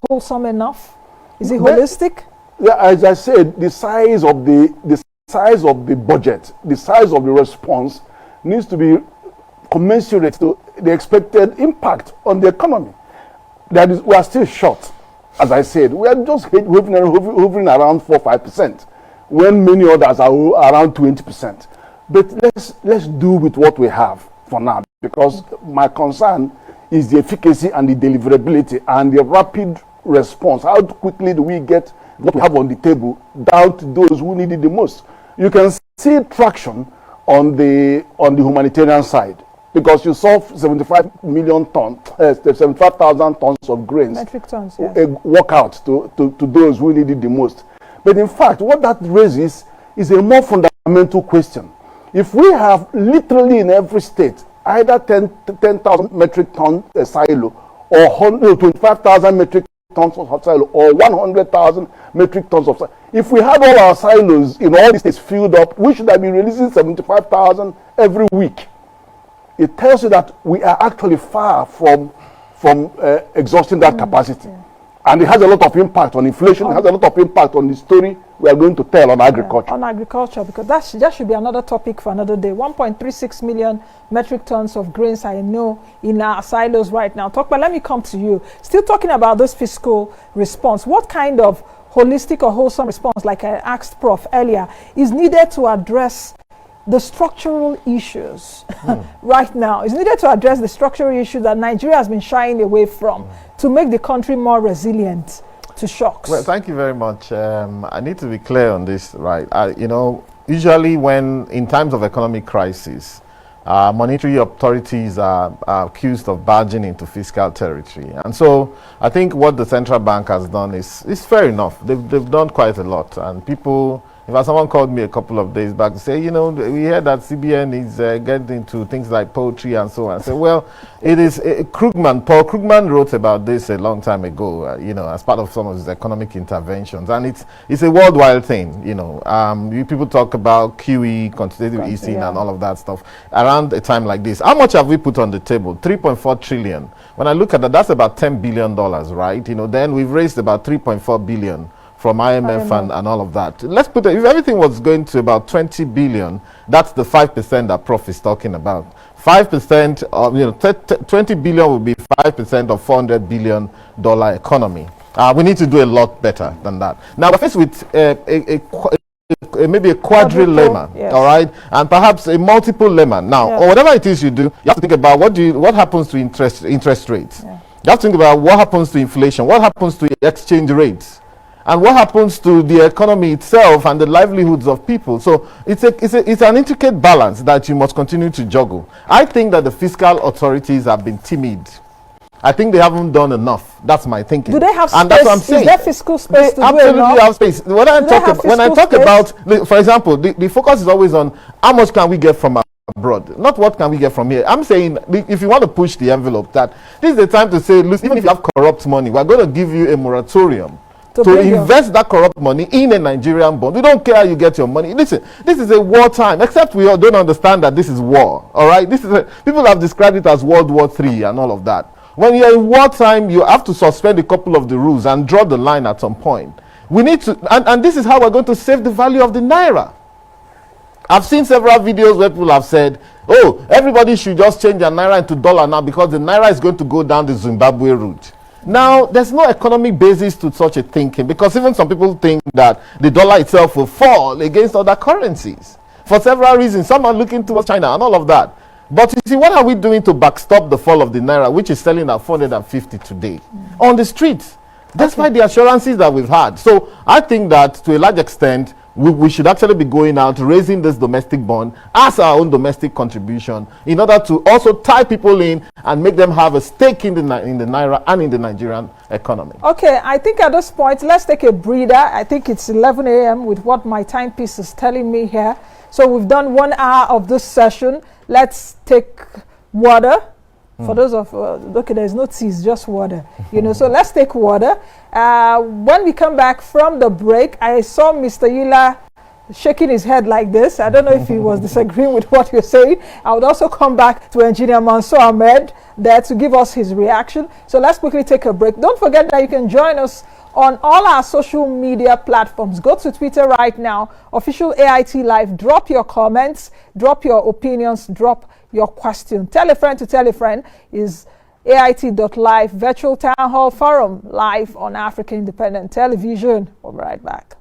wholesome enough? Is it holistic? Yeah, as I said, the size of the budget, the size of the response needs to be commensurate to the expected impact on the economy. We are still short, as I said. We are just hovering around 4-5%, when many others are around 20%. But let's do with what we have for now, because my concern is the efficacy and the deliverability and the rapid response. How quickly do we get what we have on the table down to those who need it the most? You can see traction on the humanitarian side, because you saw 75,000 tons of grains, metric tons, yes, walk out to those who need it the most. But in fact, what that raises is a more fundamental question. If we have literally in every state either 10,000 metric ton silo, or 25,000 metric tons of silo, or 100,000 metric tons of silo, if we had all our silos in all these states filled up, we should have been releasing 75,000 every week. It tells you that we are actually far from exhausting that capacity. Yeah. And it has a lot of impact on inflation, it has a lot of impact on the story we are going to tell on agriculture. Yeah, on agriculture, because that should be another topic for another day. 1.36 million metric tons of grains I know in our silos right now. Tope, let me come to you. Still talking about this fiscal response. What kind of holistic or wholesome response, like I asked Prof earlier, is needed to address the structural issues right now? Is needed to address the structural issues that Nigeria has been shying away from to make the country more resilient to shocks? Well, thank you very much. I need to be clear on this, right? Usually when in times of economic crisis, monetary authorities are accused of barging into fiscal territory. And so I think what the central bank has done is fair enough. They've done quite a lot. And people, in fact, someone called me a couple of days back to say, we heard that CBN is getting into things like poultry and so on. I said, well, it is Paul Krugman wrote about this a long time ago, as part of some of his economic interventions. And it's a worldwide thing, people talk about QE, quantitative easing, and all of that stuff around a time like this. How much have we put on the table? 3.4 trillion. When I look at that, that's about $10 billion, right? Then we've raised about 3.4 billion from IMF and all of that. Let's put it, if everything was going to about 20 billion, that's the 5% that Prof is talking about. 5% of, 20 billion would be 5% of $400 billion economy. We need to do a lot better than that. Now, we're faced with maybe a quadrilemma, yes, all right, and perhaps a multiple lemma. Now, or whatever it is you do, you have to think about what happens to interest rates. Yeah. You have to think about what happens to inflation, what happens to exchange rates, and what happens to the economy itself and the livelihoods of people. So it's an intricate balance that you must continue to juggle. I think that the fiscal authorities have been timid. I think they haven't done enough. That's my thinking. Do they have space? And that's what I'm saying. Is there fiscal space to absolutely have space. When I talk about, for example, the focus is always on how much can we get from abroad, not what can we get from here. I'm saying, if you want to push the envelope, that this is the time to say, look, even if you have corrupt money, we're going to give you a moratorium to invest that corrupt money in a Nigerian bond. We don't care how you get your money. Listen, this is a wartime, except we all don't understand that this is war, all right? People have described it as World War III and all of that. When you're in wartime, you have to suspend a couple of the rules and draw the line at some point. We need to, and this is how we're going to save the value of the Naira. I've seen several videos where people have said, oh, everybody should just change their Naira into dollar now because the Naira is going to go down the Zimbabwe route. Now, there's no economic basis to such a thinking, because even some people think that the dollar itself will fall against other currencies for several reasons. Some are looking towards China and all of that. But you see, what are we doing to backstop the fall of the Naira, which is selling at 450 today on the streets, despite the assurances that we've had? So I think that to a large extent, we should actually be going out, raising this domestic bond as our own domestic contribution in order to also tie people in and make them have a stake in the Naira and in the Nigerian economy. Okay, I think at this point, let's take a breather. I think it's 11 a.m. with what my timepiece is telling me here. So we've done 1 hour of this session. Let's take water. For those of, okay, there's no tea, it's just water. You know, so let's take water. When we come back from the break, I saw Mr. Yila shaking his head like this. I don't know if he was disagreeing with what you're saying. I would also come back to Engineer Mansur Ahmed there to give us his reaction. So let's quickly take a break. Don't forget that you can join us on all our social media platforms. Go to Twitter right now, official AITLIVE. Drop your comments, drop your opinions, drop your question. Tell a friend to tell a friend is AIT.live virtual town hall forum live on African Independent Television. We'll be right back.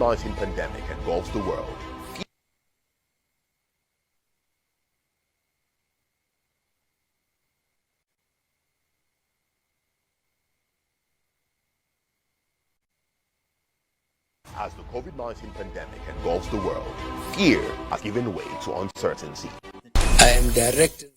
COVID-19 pandemic engulfs the world, as the COVID-19 pandemic engulfs the world, fear has given way to uncertainty. I am directing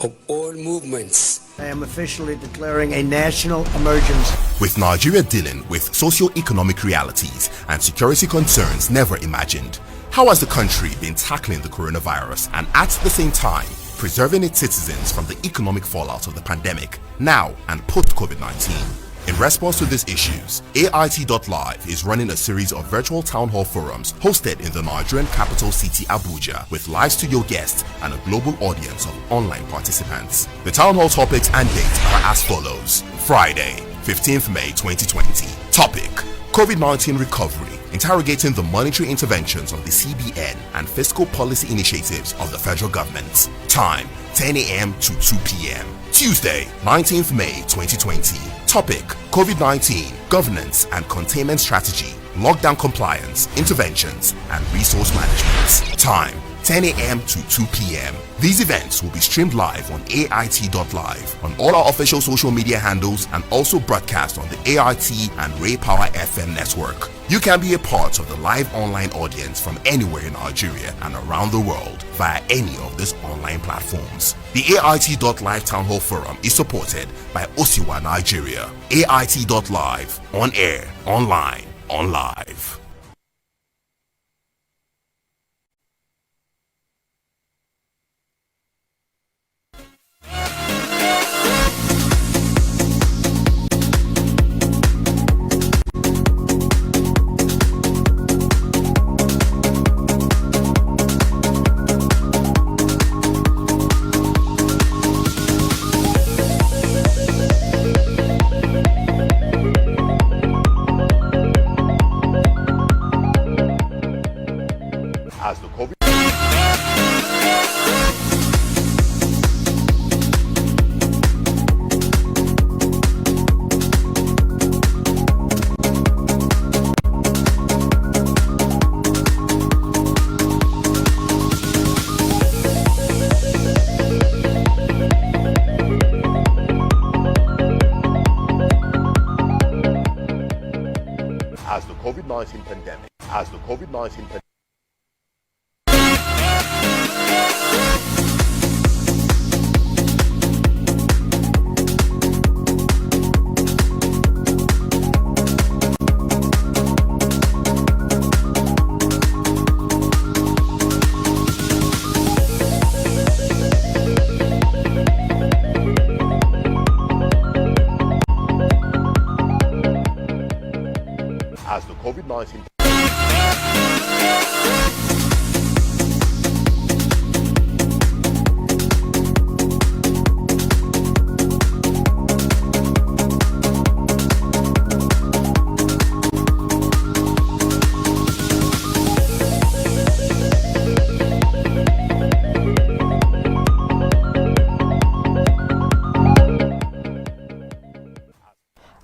of all movements. I am officially declaring a national emergency. With Nigeria dealing with socio-economic realities and security concerns never imagined, how has the country been tackling the coronavirus and at the same time preserving its citizens from the economic fallout of the pandemic now and post-COVID-19? In response to these issues, AIT.live is running a series of virtual town hall forums hosted in the Nigerian capital city Abuja with live studio guests and a global audience of online participants. The town hall topics and dates are as follows. Friday, 15th May 2020. Topic: COVID-19 recovery, interrogating the monetary interventions of the CBN and fiscal policy initiatives of the federal government. Time: 10 a.m. to 2 p.m. Tuesday, 19th May 2020. Topic: COVID-19, governance and containment strategy, lockdown compliance, interventions, and resource management. Time: 10 a.m. to 2 p.m. These events will be streamed live on AIT.live, on all our official social media handles, and also broadcast on the AIT and Ray Power FM network. You can be a part of the live online audience from anywhere in Nigeria and around the world via any of these online platforms. The AIT.live Town Hall Forum is supported by Osiwa Nigeria. AIT.live, on air, online, on live.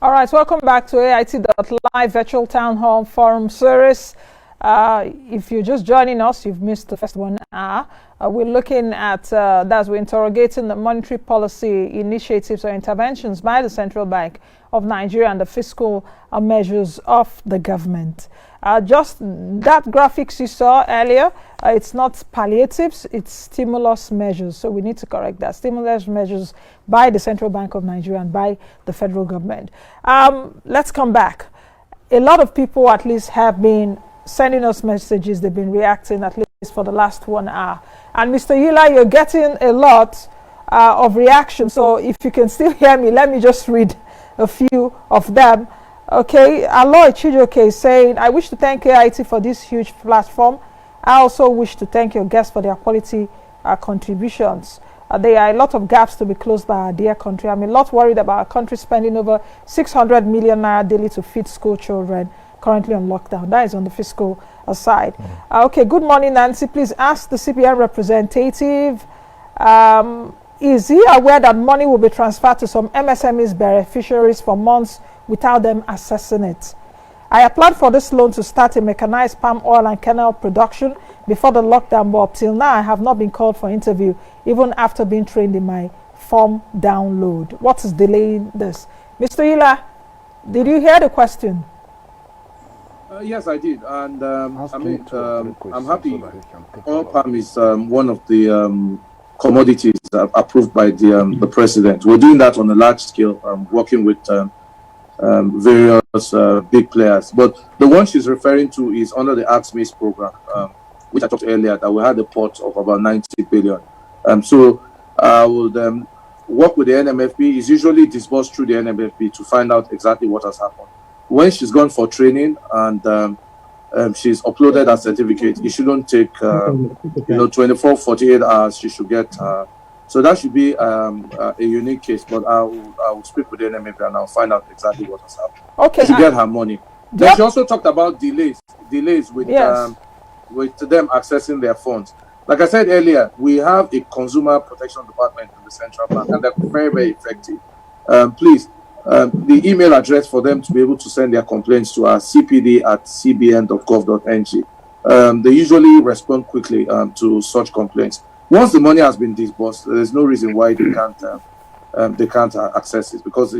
Alright, welcome back to AIT.live Virtual Town Hall Forum Series. If you're just joining us, you've missed the first 1 hour. We're looking at, we're interrogating the monetary policy initiatives or interventions by the Central Bank of Nigeria and the fiscal measures of the government. Just that graphics you saw earlier, it's not palliatives, it's stimulus measures. So we need to correct that. Stimulus measures by the Central Bank of Nigeria and by the federal government. Let's come back. A lot of people at least have been sending us messages. They've been reacting at least for the last 1 hour. And Mr. Yila, you're getting a lot of reactions. So if you can still hear me, let me just read a few of them. Okay, Aloy Chijoke is saying, I wish to thank AIT for this huge platform. I also wish to thank your guests for their quality contributions. There are a lot of gaps to be closed by our dear country. I'm a lot worried about our country spending over 600 million naira daily to feed school children currently on lockdown. That is on the fiscal side. Okay, good morning, Nancy. Please ask the CBN representative, is he aware that money will be transferred to some MSMEs beneficiaries for months without them assessing it? I applied for this loan to start a mechanized palm oil and kernel production before the lockdown, but up till now I have not been called for interview, even after being trained in my form download. What is delaying this? Mr. Yila, did you hear the question? Yes, I did, and I'm happy. Oil palm is one of the commodities approved by the president. We're doing that on a large scale, working with various big players. But the one she's referring to is under the AXMIS program, which I talked earlier, that we had a pot of about 90 billion. So I would work with the NMFB. It's usually disbursed through the NMFB to find out exactly what has happened. When she's gone for training and she's uploaded her certificate, it shouldn't take 24, 48 hours. She should get so that should be a unique case. But I will speak with the NMFB and I'll find out exactly what has happened. Okay, to get her money. Then she also talked about delays with them accessing their funds. Like I said earlier, we have a consumer protection department in the central bank, and they're very, very effective. Please. The email address for them to be able to send their complaints to our cpd@cbn.gov.ng. They usually respond quickly to such complaints. Once the money has been disbursed, there's no reason why they can't access it, because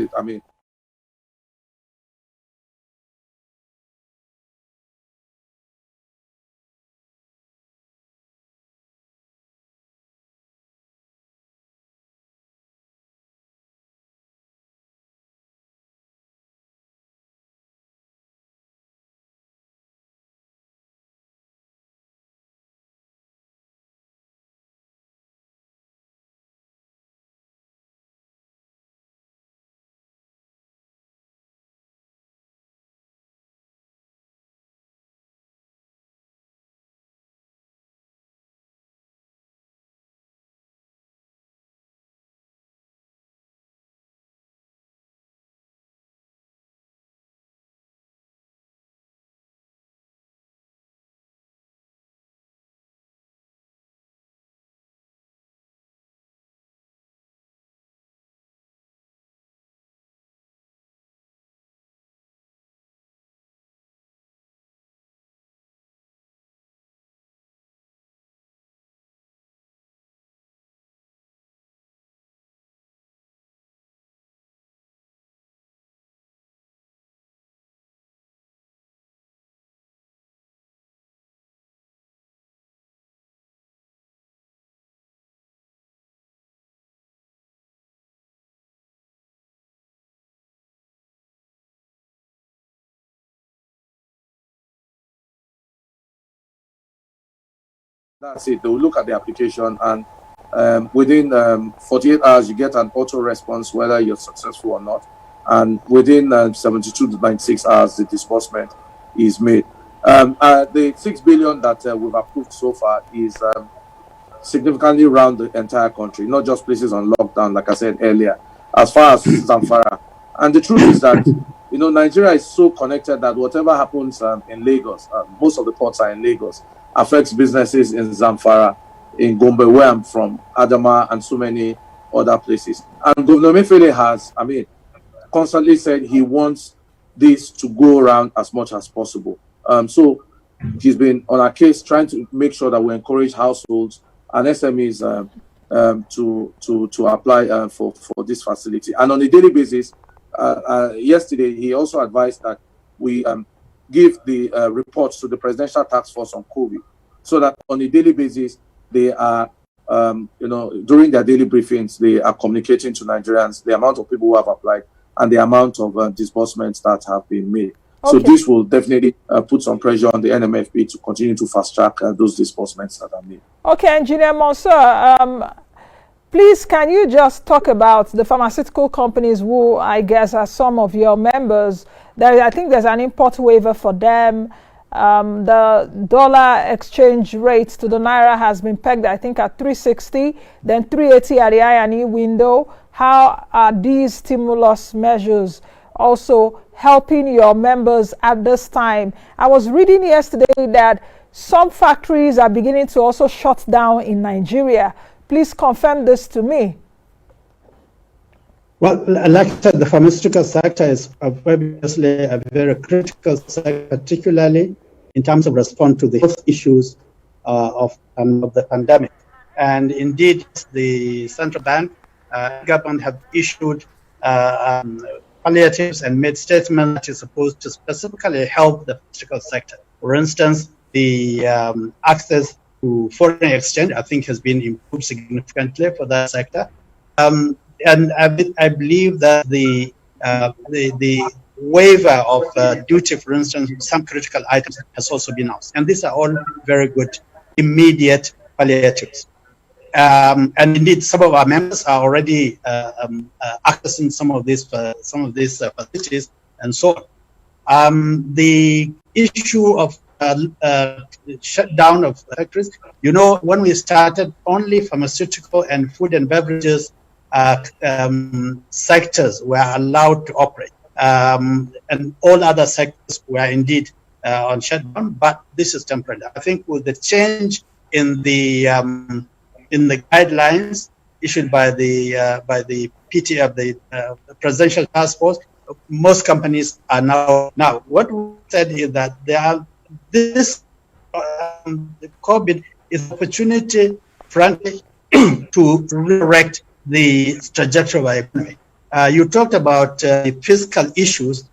that's it. They'll look at the application, and within 48 hours, you get an auto response whether you're successful or not. And within 72 to 96 hours, the disbursement is made. The 6 billion that we've approved so far is significantly around the entire country, not just places on lockdown, like I said earlier, as far as Zamfara. And the truth is that, Nigeria is so connected that whatever happens in Lagos, most of the ports are in Lagos, affects businesses in Zamfara, in Gombe, where I'm from, Adama, and so many other places. And Governor Emefiele has, constantly said he wants this to go around as much as possible. So he's been on our case trying to make sure that we encourage households and SMEs to apply for this facility. And on a daily basis, yesterday, he also advised that we give the reports to the Presidential Task Force on COVID, so that on a daily basis, they are, during their daily briefings, they are communicating to Nigerians the amount of people who have applied and the amount of disbursements that have been made. Okay. So this will definitely put some pressure on the NMFB to continue to fast-track those disbursements that are made. Okay, Engineer Mansur, please, can you just talk about the pharmaceutical companies who, I guess, are some of your members? I think there's an import waiver for them. The dollar exchange rate to the naira has been pegged, I think, at 360, then 380 at the I&E window. How are these stimulus measures also helping your members at this time? I was reading yesterday that some factories are beginning to also shut down in Nigeria. Please confirm this to me. Well, like I said, the pharmaceutical sector is obviously a very critical sector, particularly in terms of response to the health issues of the pandemic. And indeed, the central bank, government have issued palliatives and made statements that is supposed to specifically help the pharmaceutical sector. For instance, the access to foreign exchange, I think, has been improved significantly for that sector. And I believe that the waiver of duty, for instance, some critical items has also been announced. And these are all very good, immediate palliatives. And indeed, some of our members are already accessing some of these facilities and so on. The issue of shutdown of factories, when we started, only pharmaceutical and food and beverages sectors were allowed to operate, and all other sectors were indeed on shutdown. But this is temporary. I think with the change in the guidelines issued by the PT of the Presidential Task Force, most companies are now. What we said is that this COVID is an opportunity, frankly, to redirect the trajectory of our economy. You talked about the fiscal issues.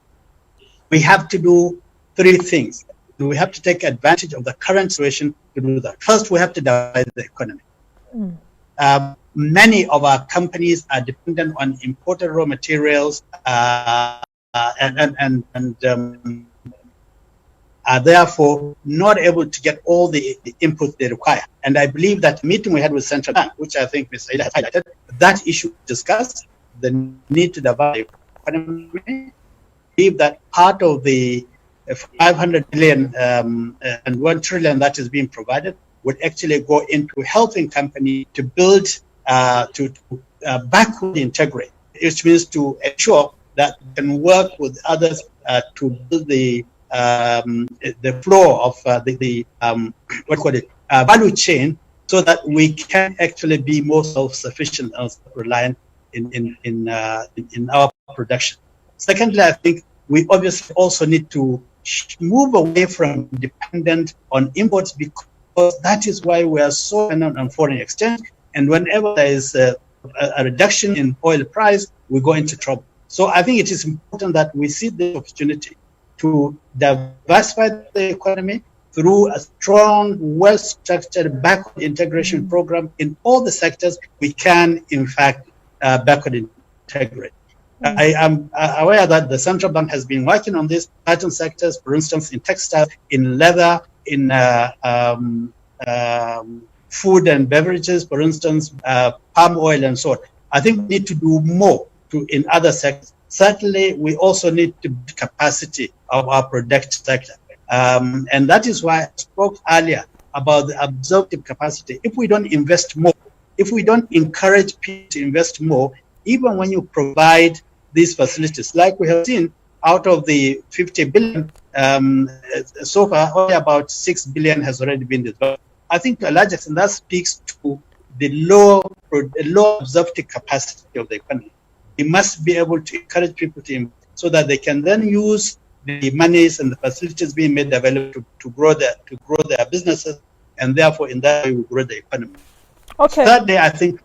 We have to do three things. We have to take advantage of the current situation to do that. First, we have to divide the economy. Many of our companies are dependent on imported raw materials and are therefore not able to get all the input they require. And I believe that meeting we had with Central Bank, which I think Ms. Yila highlighted, that issue discussed, the need to divide the economy. I believe that part of the 500 billion and 1 trillion that is being provided would actually go into helping companies to build, to backward integrate, which means to ensure that they can work with others to build the flow of value chain, so that we can actually be more self-sufficient and self-reliant in our production. Secondly, I think we obviously also need to move away from dependent on imports, because that is why we are so dependent on foreign exchange. And whenever there is a reduction in oil price, we go into trouble. So I think it is important that we see the opportunity to diversify the economy through a strong, well-structured backward integration program in all the sectors. We can, in fact, backward integrate. I am aware that the central bank has been working on this certain sectors, for instance, in textile, in leather, in food and beverages, for instance, palm oil and so on. I think we need to do more in other sectors. Certainly, we also need to build capacity of our product sector. And that is why I spoke earlier about the absorptive capacity. If we don't invest more, if we don't encourage people to invest more, even when you provide these facilities, like we have seen, out of the 50 billion, so far, only about 6 billion has already been developed. I think to a large extent, that speaks to the low absorptive capacity of the economy. We must be able to encourage people to invest so that they can then use the monies and the facilities being made available to grow their businesses, and therefore in that way we grow the economy. Okay. Thirdly, I think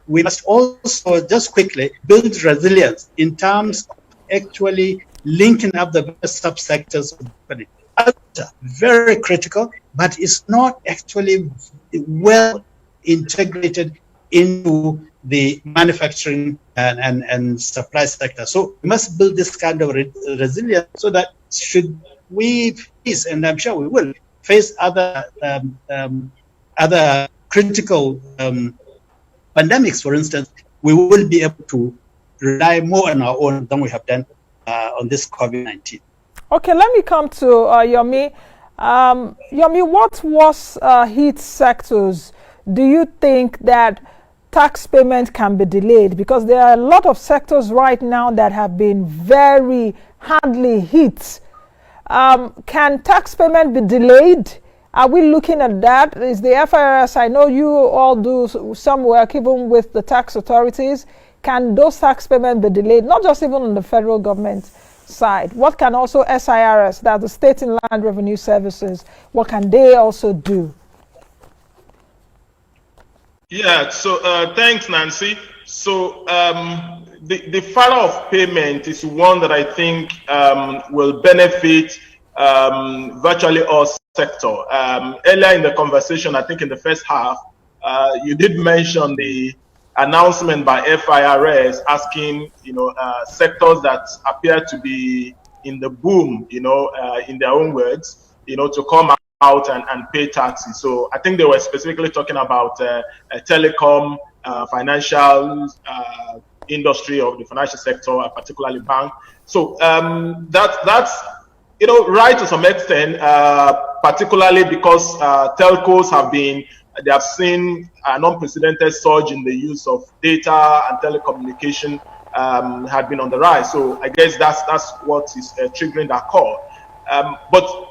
we must also just quickly build resilience in terms of actually linking up the various subsectors of the economy. Very critical, but it's not actually well integrated into the manufacturing and supply sector. So we must build this kind of resilience so that should we face, and I'm sure we will, face other critical pandemics, for instance, we will be able to rely more on our own than we have done on this COVID-19. Okay, let me come to Yomi. Yomi, what was hit sectors do you think that tax payment can be delayed? Because there are a lot of sectors right now that have been very hardly hit. Can tax payment be delayed? Are we looking at that? Is the FIRS, I know you all do some work even with the tax authorities. can those tax payments be delayed, not just even on the federal government side? What can also SIRS, that the State Inland Revenue Services, what can they also do? Yeah, so thanks, Nancy. So the file of payment is one that I think will benefit virtually all sector. Earlier in the conversation, I think in the first half, you did mention the announcement by FIRS asking, sectors that appear to be in the boom, in their own words, to come out and pay taxes. So I think they were specifically talking about telecom, financial industry of the financial sector, particularly bank. So that's right to some extent, particularly because telcos they have seen an unprecedented surge in the use of data and telecommunication had been on the rise. So I guess that's what is triggering that call. But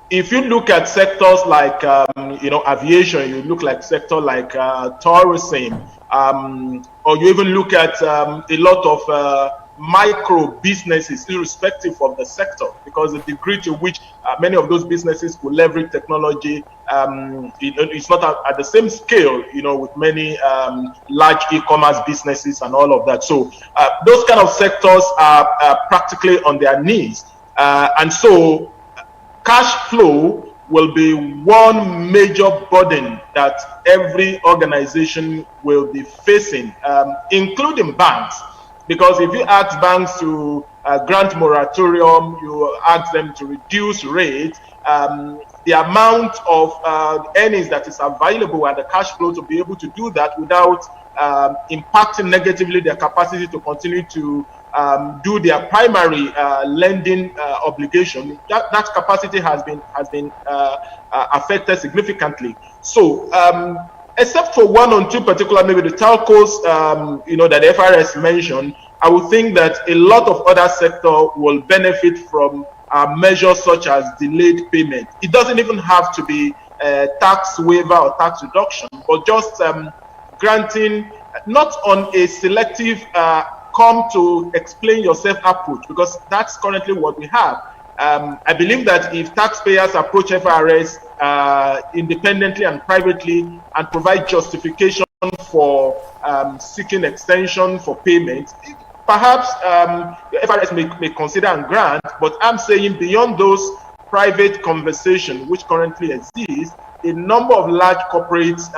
if you look at sectors like aviation, you look like sector like tourism, or you even look at a lot of micro businesses, irrespective of the sector, because the degree to which many of those businesses will leverage technology, it's not at the same scale, with many large e-commerce businesses and all of that. So those kind of sectors are practically on their knees, and so cash flow will be one major burden that every organization will be facing, including banks. Because if you ask banks to grant moratorium, you ask them to reduce rates, the amount of earnings that is available and the cash flow to be able to do that without impacting negatively their capacity to continue to do their primary lending obligation, that capacity has been affected significantly. So except for one or two particular, maybe the telcos, that the FRS mentioned, I would think that a lot of other sectors will benefit from measures such as delayed payment. It doesn't even have to be tax waiver or tax reduction, but just granting, not on a selective come to explain yourself approach, because that's currently what we have. I believe that if taxpayers approach FRS independently and privately and provide justification for seeking extension for payment, perhaps FRS may consider and grant. But I'm saying beyond those private conversations which currently exist, a number of large corporates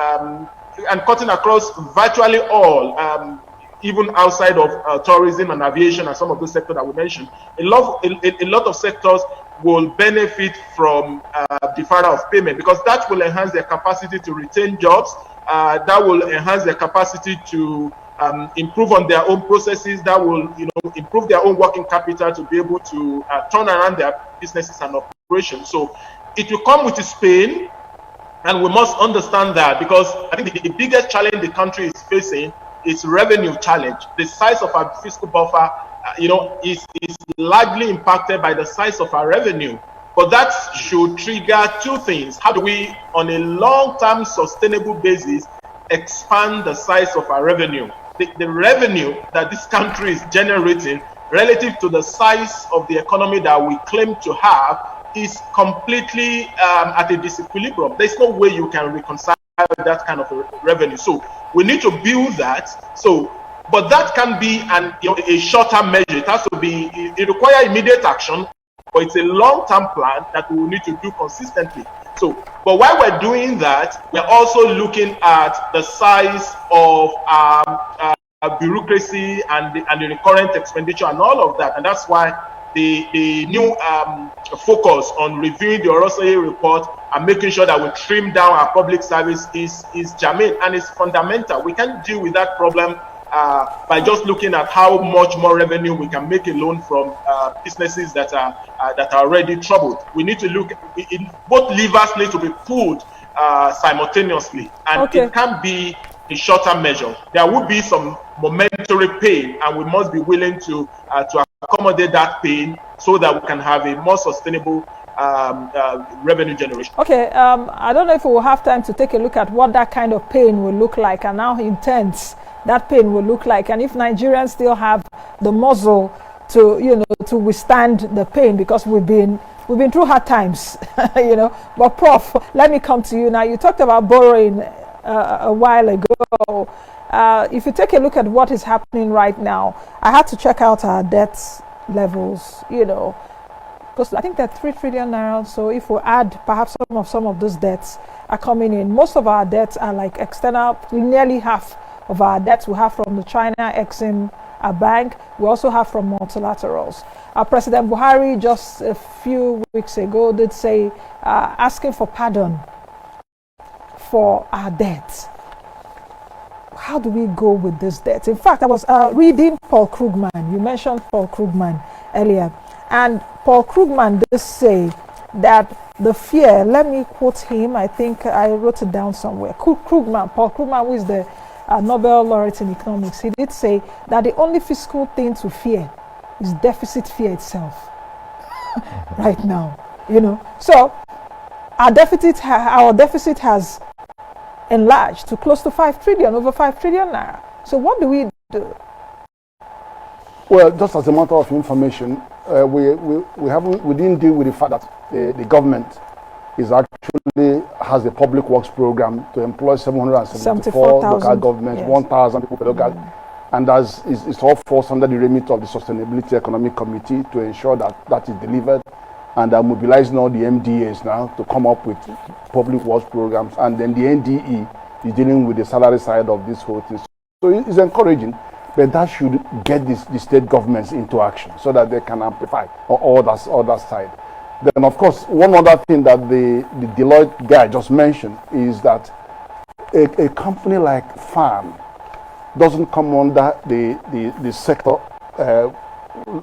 and cutting across virtually all, even outside of tourism and aviation and some of those sectors that we mentioned, a lot of sectors will benefit from deferral of payment, because that will enhance their capacity to retain jobs, that will enhance their capacity to improve on their own processes, that will improve their own working capital to be able to turn around their businesses and operations. So it will come with its pain, and we must understand that, because I think the biggest challenge the country is facing is revenue challenge. The size of our fiscal buffer, is largely impacted by the size of our revenue. But that should trigger two things. How do we, on a long-term sustainable basis, expand the size of our revenue? The revenue that this country is generating relative to the size of the economy that we claim to have is completely at a disequilibrium. There's no way you can reconcile that kind of revenue. So we need to build that. So, but that can be a short-term measure. It has to be, it requires immediate action, but it's a long-term plan that we will need to do consistently. So, but while we're doing that, we're also looking at the size of bureaucracy and the recurrent expenditure and all of that. And that's why the new focus on reviewing the Orosanye report and making sure that we trim down our public service is germane and is fundamental. We can't deal with that problem by just looking at how much more revenue we can make alone from businesses that are already troubled. We need to look, both levers need to be pulled simultaneously, and it can't be a short-term measure. There will be some momentary pain, and we must be willing to accommodate that pain so that we can have a more sustainable revenue generation. Okay, I don't know if we will have time to take a look at what that kind of pain will look like and how intense that pain will look like, and if Nigerians still have the muscle to, you know, to withstand the pain, because we've been through hard times, you know. But Prof, let me come to you now. You talked about borrowing a while ago. If you take a look at what is happening right now, I had to check out our debt levels, you know, because I think that 3 trillion naira. So if we add perhaps some of those debts are coming in, most of our debts are like external. Nearly half of our debts we have from the China Exim Bank. We also have from multilaterals. President Buhari just a few weeks ago did say asking for pardon for our debts. How do we go with this debt? In fact, I was reading Paul Krugman. You mentioned Paul Krugman earlier. And Paul Krugman did say that the fear, let me quote him, I think I wrote it down somewhere. Paul Krugman, who is the Nobel laureate in economics, he did say that the only fiscal thing to fear is deficit fear itself right now, you know. So our deficit has enlarged to close to 5 trillion, over 5 trillion naira. So what do we do? Well, just as a matter of information, we didn't deal with the fact that the government has a public works program to employ 774 local governments, yes. 1,000 people per local, and it's all falls under the remit of the Sustainability Economic Committee to ensure that is delivered, and are mobilizing all the MDAs now to come up with public works programs, and then the NDE is dealing with the salary side of this whole thing. So it's encouraging, but that should get the state governments into action so that they can amplify all that side. Then, of course, one other thing that the Deloitte guy just mentioned is that a company like FARM doesn't come under the sector,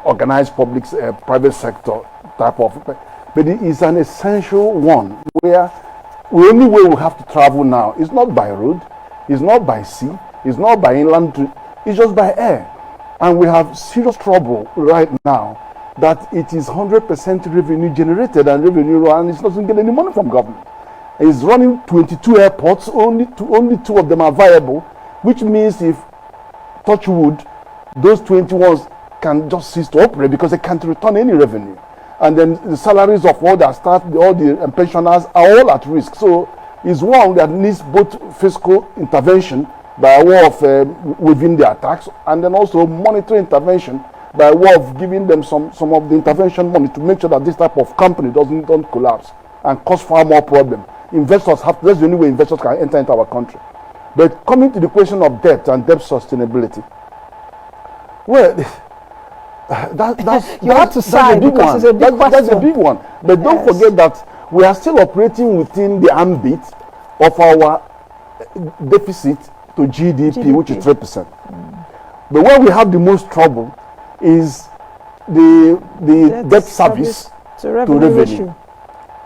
organized public, private sector type of, but it is an essential one where the only way we have to travel now is not by road, it's not by sea, it's not by inland, it's just by air. And we have serious trouble right now that it is 100% revenue generated and it doesn't get any money from government. It's running 22 airports, only 2 of them are viable, which means if, touch wood, those 21s can just cease to operate because they can't return any revenue. And then the salaries of all their staff, all the pensioners are all at risk. So it's one that needs both fiscal intervention by way of within their tax, and then also monetary intervention by way of giving them some of the intervention money to make sure that this type of company don't collapse and cause far more problem. Investors that's the only way investors can enter into our country. But coming to the question of debt and debt sustainability, well, that's a big one. That's a big one. But don't forget that we are still operating within the ambit of our deficit to GDP, which is 3%. But where we have the most trouble is the debt service to revenue.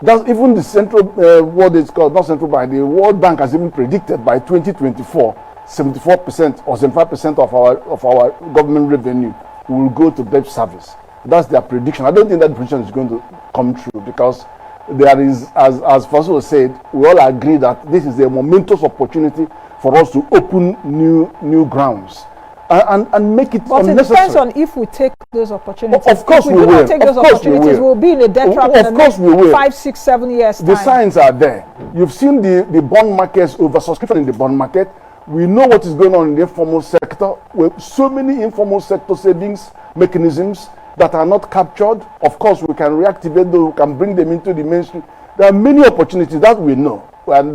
That's even the central, what is called, not central bank, the World Bank has even predicted by 2024, 74% or 75% of our government revenue will go to debt service. That's their prediction. I don't think that prediction is going to come true because there is, as Fasua said, we all agree that this is a momentous opportunity for us to open new grounds and make it unnecessary. But it depends on if we take those opportunities. Of course we will. Take those opportunities, we'll be in a debt trap in the next 5, 6, 7 years. The signs are there. You've seen the bond markets, oversubscription in the bond market. We know what is going on in the informal sector with so many informal sector savings mechanisms that are not captured. Of course, we can reactivate those, we can bring them into the mainstream. There are many opportunities that we know, and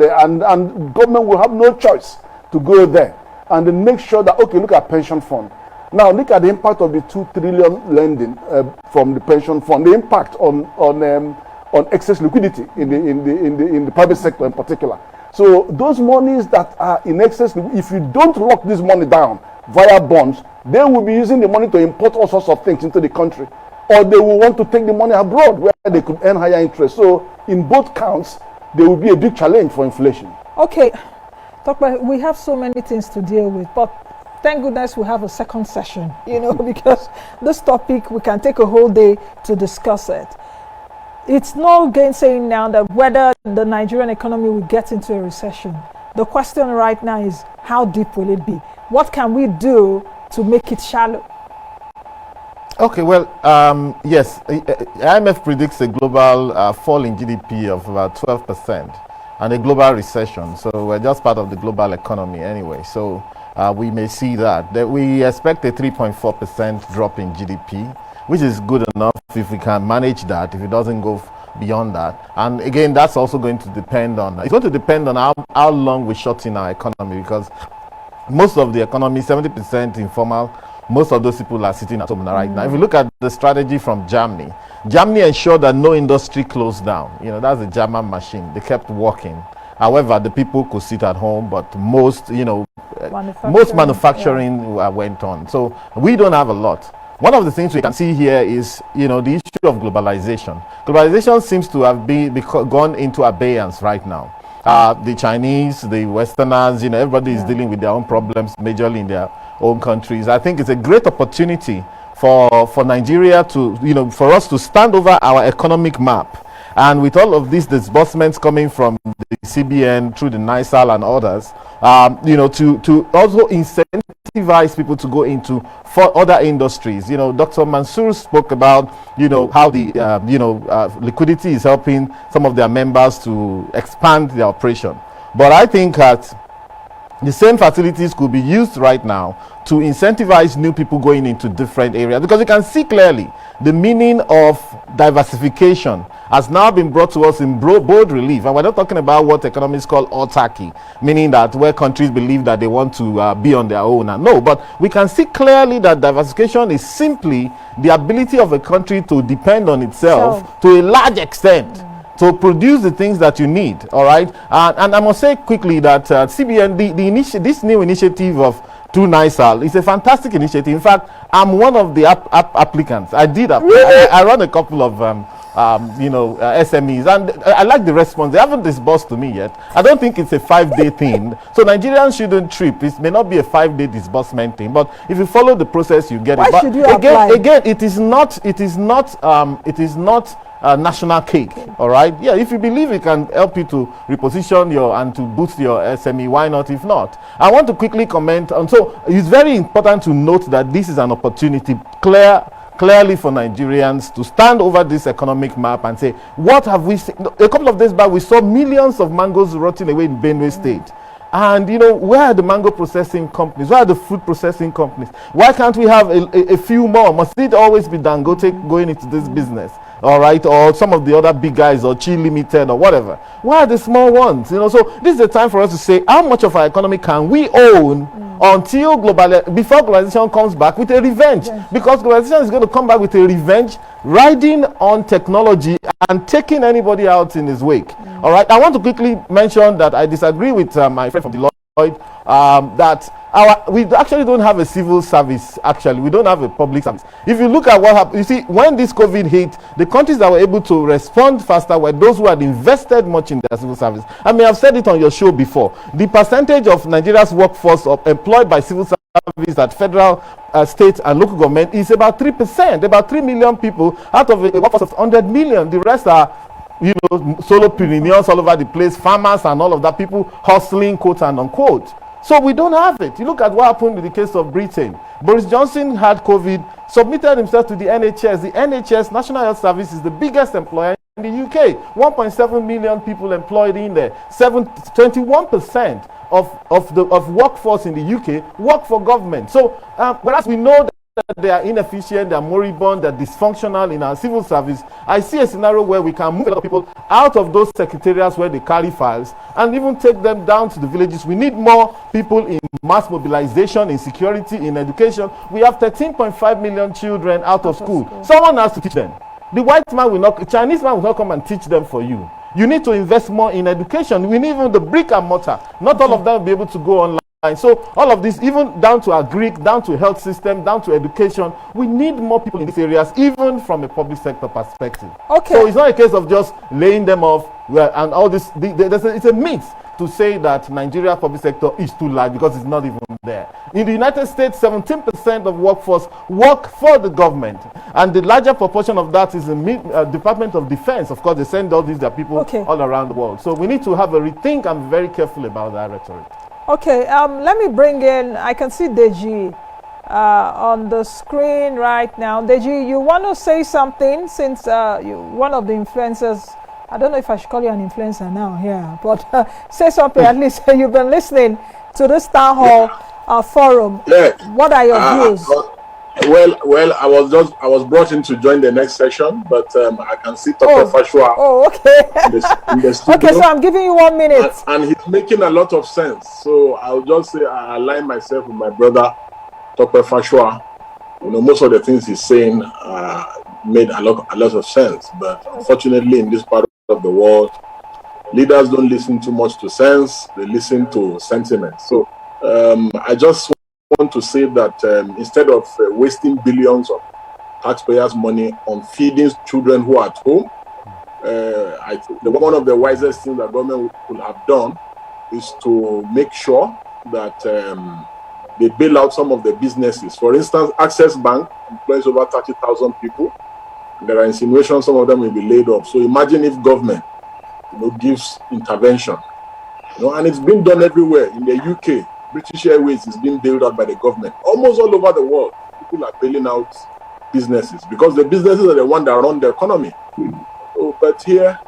government will have no choice to go there and then make sure that, okay, look at pension fund. Now look at the impact of the 2 trillion lending from the pension fund, the impact on excess liquidity in the private sector in particular. So those monies that are in excess, if you don't lock this money down via bonds, they will be using the money to import all sorts of things into the country, or they will want to take the money abroad where they could earn higher interest. So in both counts, there will be a big challenge for inflation. Okay, Tope, we have so many things to deal with, but thank goodness we have a second session, because this topic, we can take a whole day to discuss it. It's no gainsaying now that whether the Nigerian economy will get into a recession. The question right now is, how deep will it be? what can we do to make it shallow? Okay, well, yes, IMF predicts a global fall in GDP of about 12% and a global recession. So we're just part of the global economy anyway. So we may see that we expect a 3.4% drop in GDP, which is good enough if we can manage that, if it doesn't go beyond that. And again, that's also going to depend on, it's going to depend on how long we shut in our economy, because most of the economy, 70% informal, most of those people are sitting at home right now. If you look at the strategy from Germany ensured that no industry closed down. You know, that's the German machine. They kept working. However, the people could sit at home, but most, most manufacturing went on. So we don't have a lot. One of the things we can see here is, the issue of globalization. Globalization seems to have gone into abeyance right now. The Chinese, the Westerners, everybody is dealing with their own problems, majorly in their own countries. I think it's a great opportunity for Nigeria to, for us to stand over our economic map. And with all of these disbursements coming from the CBN through the NISAL and others, to also incentivize people to go into other industries. Dr. Mansur spoke about, how the, liquidity is helping some of their members to expand their operation. But I think that the same facilities could be used right now to incentivize new people going into different areas, because you can see clearly the meaning of diversification has now been brought to us in bold relief. And we're not talking about what economists call autarky, meaning that where countries believe that they want to be on their own. And no, but we can see clearly that diversification is simply the ability of a country to depend on itself to a large extent. To produce the things that you need, all right? And I must say quickly that CBN, this new initiative of through NISAL is a fantastic initiative. In fact, I'm one of the applicants. I did I run a couple of SMEs, and I like the response. They haven't disbursed to me yet. I don't think it's a 5-day thing, so Nigerians shouldn't trip. It may not be a 5-day disbursement thing, but if you follow the process, you get it. But should you apply? Again, it is not national cake, all right? Yeah, if you believe it can help you to reposition and to boost your SME, why not? If not, I want to quickly comment on. So it's very important to note that this is an opportunity clearly for Nigerians to stand over this economic map and say, what have we seen? A couple of days back, we saw millions of mangoes rotting away in Benue State. And where are the mango processing companies? Where are the fruit processing companies? Why can't we have a few more? Must it always be Dangote going into this business? All right, or some of the other big guys, or Chi Limited, or whatever. Why are the small ones? So this is the time for us to say, how much of our economy can we own until before globalization comes back with a revenge? Because globalization is going to come back with a revenge, riding on technology and taking anybody out in his wake. All right, I want to quickly mention that I disagree with my friend from Deloitte that we actually don't have a civil service. Actually, we don't have a public service. If you look at what happened, you see, when this COVID hit, the countries that were able to respond faster were those who had invested much in their civil service. I may have said it on your show before. The percentage of Nigeria's workforce employed by civil service at federal, state, and local government is about 3%. About 3 million people out of a workforce of 100 million. The rest are solopreneurs all over the place, farmers and all of that, people hustling, quote and unquote. So we don't have it. You look at what happened in the case of Britain. Boris Johnson had COVID, submitted himself to the NHS. The NHS, National Health Service, is the biggest employer in the UK. 1.7 million people employed in there. 21% of workforce in the UK work for government. So whereas we know that they are inefficient, they are moribund, they are dysfunctional in our civil service, I see a scenario where we can move a lot of people out of those secretariats where they carry files and even take them down to the villages. We need more people in mass mobilization, in security, in education. We have 13.5 million children out of school. Someone has to teach them. The white man will not, Chinese man will not come and teach them for you. You need to invest more in education. We need even the brick and mortar. Not all of them will be able to go online. So all of this, even down to our Greek, down to health system, down to education, we need more people in these areas, even from a public sector perspective. Okay. So it's not a case of just laying them off and all this. It's a myth to say that Nigeria public sector is too large, because it's not even there. In the United States, 17% of workforce work for the government, and the larger proportion of that is the Department of Defense. Of course, they send all these people all around the world. So we need to have a rethink and be very careful about that rhetoric. Okay, let me bring in, I can see Deji on the screen right now. Deji, you want to say something since you're one of the influencers. I don't know if I should call you an influencer now, but say something at least. You've been listening to this town hall forum. Yeah. What are your views? Well, I was brought in to join the next session, but I can see Tope Fasua. Oh, okay. in the studio. Okay, so I'm giving you 1 minute. And he's making a lot of sense. So I'll just say I align myself with my brother Tope Fasua. Most of the things he's saying made a lot of sense. But unfortunately, in this part of the world, leaders don't listen too much to sense; they listen to sentiment. So I just want to say that instead of wasting billions of taxpayers' money on feeding children who are at home, I think one of the wisest things that government could have done is to make sure that they bail out some of the businesses. For instance, Access Bank employs over 30,000 people. There are insinuations some of them will be laid off. So imagine if government, gives intervention, and it's been done everywhere. In the UK, British Airways is being bailed out by the government. Almost all over the world, people are bailing out businesses because the businesses are the ones that run the economy. So, but here,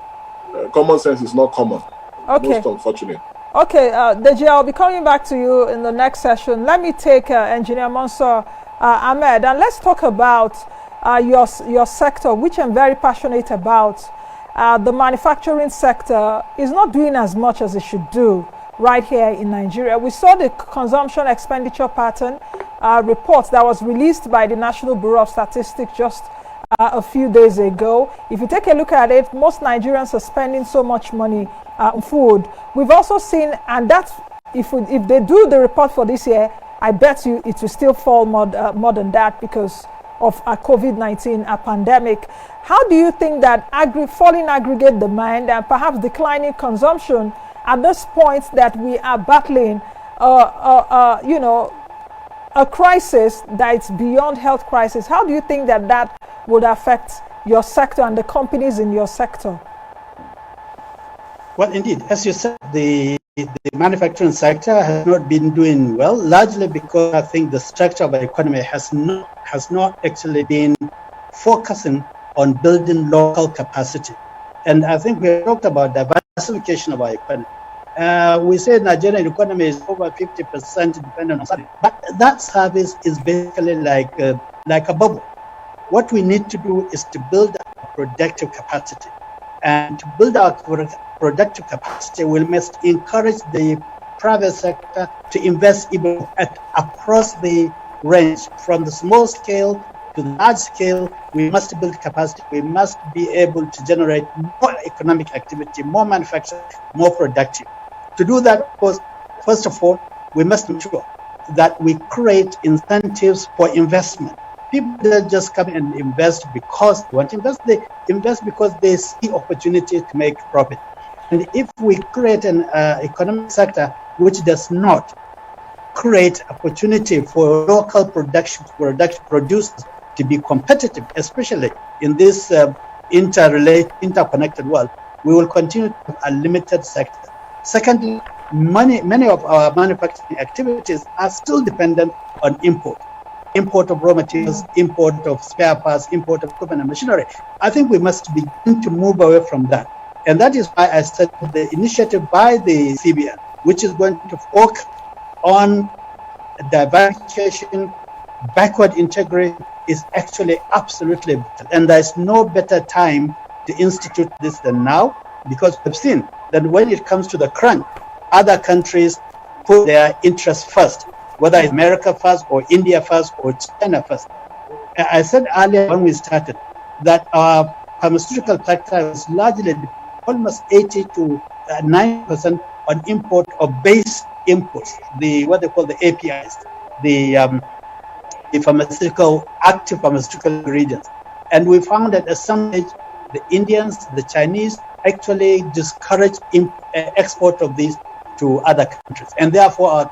common sense is not common. Okay. Most unfortunate. Okay, Deji, I'll be coming back to you in the next session. Let me take Engineer Mansur Ahmed, and let's talk about your sector, which I'm very passionate about. The manufacturing sector is not doing as much as it should do right here in Nigeria. We saw the consumption expenditure pattern report that was released by the National Bureau of Statistics just a few days ago. If you take a look at it, most Nigerians are spending so much money on food. We've also seen, and that's if they do the report for this year, I bet you it will still fall more than that because of a COVID-19 pandemic. How do you think that falling aggregate demand and perhaps declining consumption at this point that we are battling, a crisis that's beyond health crisis, how do you think that would affect your sector and the companies in your sector? Well, indeed, as you said, the manufacturing sector has not been doing well, largely because I think the structure of the economy has not actually been focusing on building local capacity. And I think we talked about diversification of our economy. We say Nigerian economy is over 50% dependent on service, but that service is basically like a bubble. What we need to do is to build a productive capacity. And to build our productive capacity, we must encourage the private sector to invest even across the range, from the small scale to the large scale. We must build capacity. We must be able to generate more economic activity, more manufacturing, more productive. To do that, of course, first of all, we must ensure that we create incentives for investment. People don't just come and invest because they want to invest. They invest because they see opportunity to make profit. And if we create an economic sector which does not create opportunity for local production producers to be competitive, especially in this interconnected world, we will continue to have a limited sector. Secondly, many of our manufacturing activities are still dependent on import of raw materials, import of spare parts, import of equipment and machinery. I think we must begin to move away from that. And that is why I started the initiative by the CBN, which is going to focus on diversification, backward integration is actually absolutely vital. And there's no better time to institute this than now, because we've seen that when it comes to the crunch, other countries put their interests first, whether it's America first or India first or China first. I said earlier when we started that our pharmaceutical sector is largely almost 80 to 9% on import of base inputs, what they call the APIs, the active pharmaceutical ingredients. And we found that at some stage, the Indians, the Chinese actually discourage export of these to other countries. And therefore our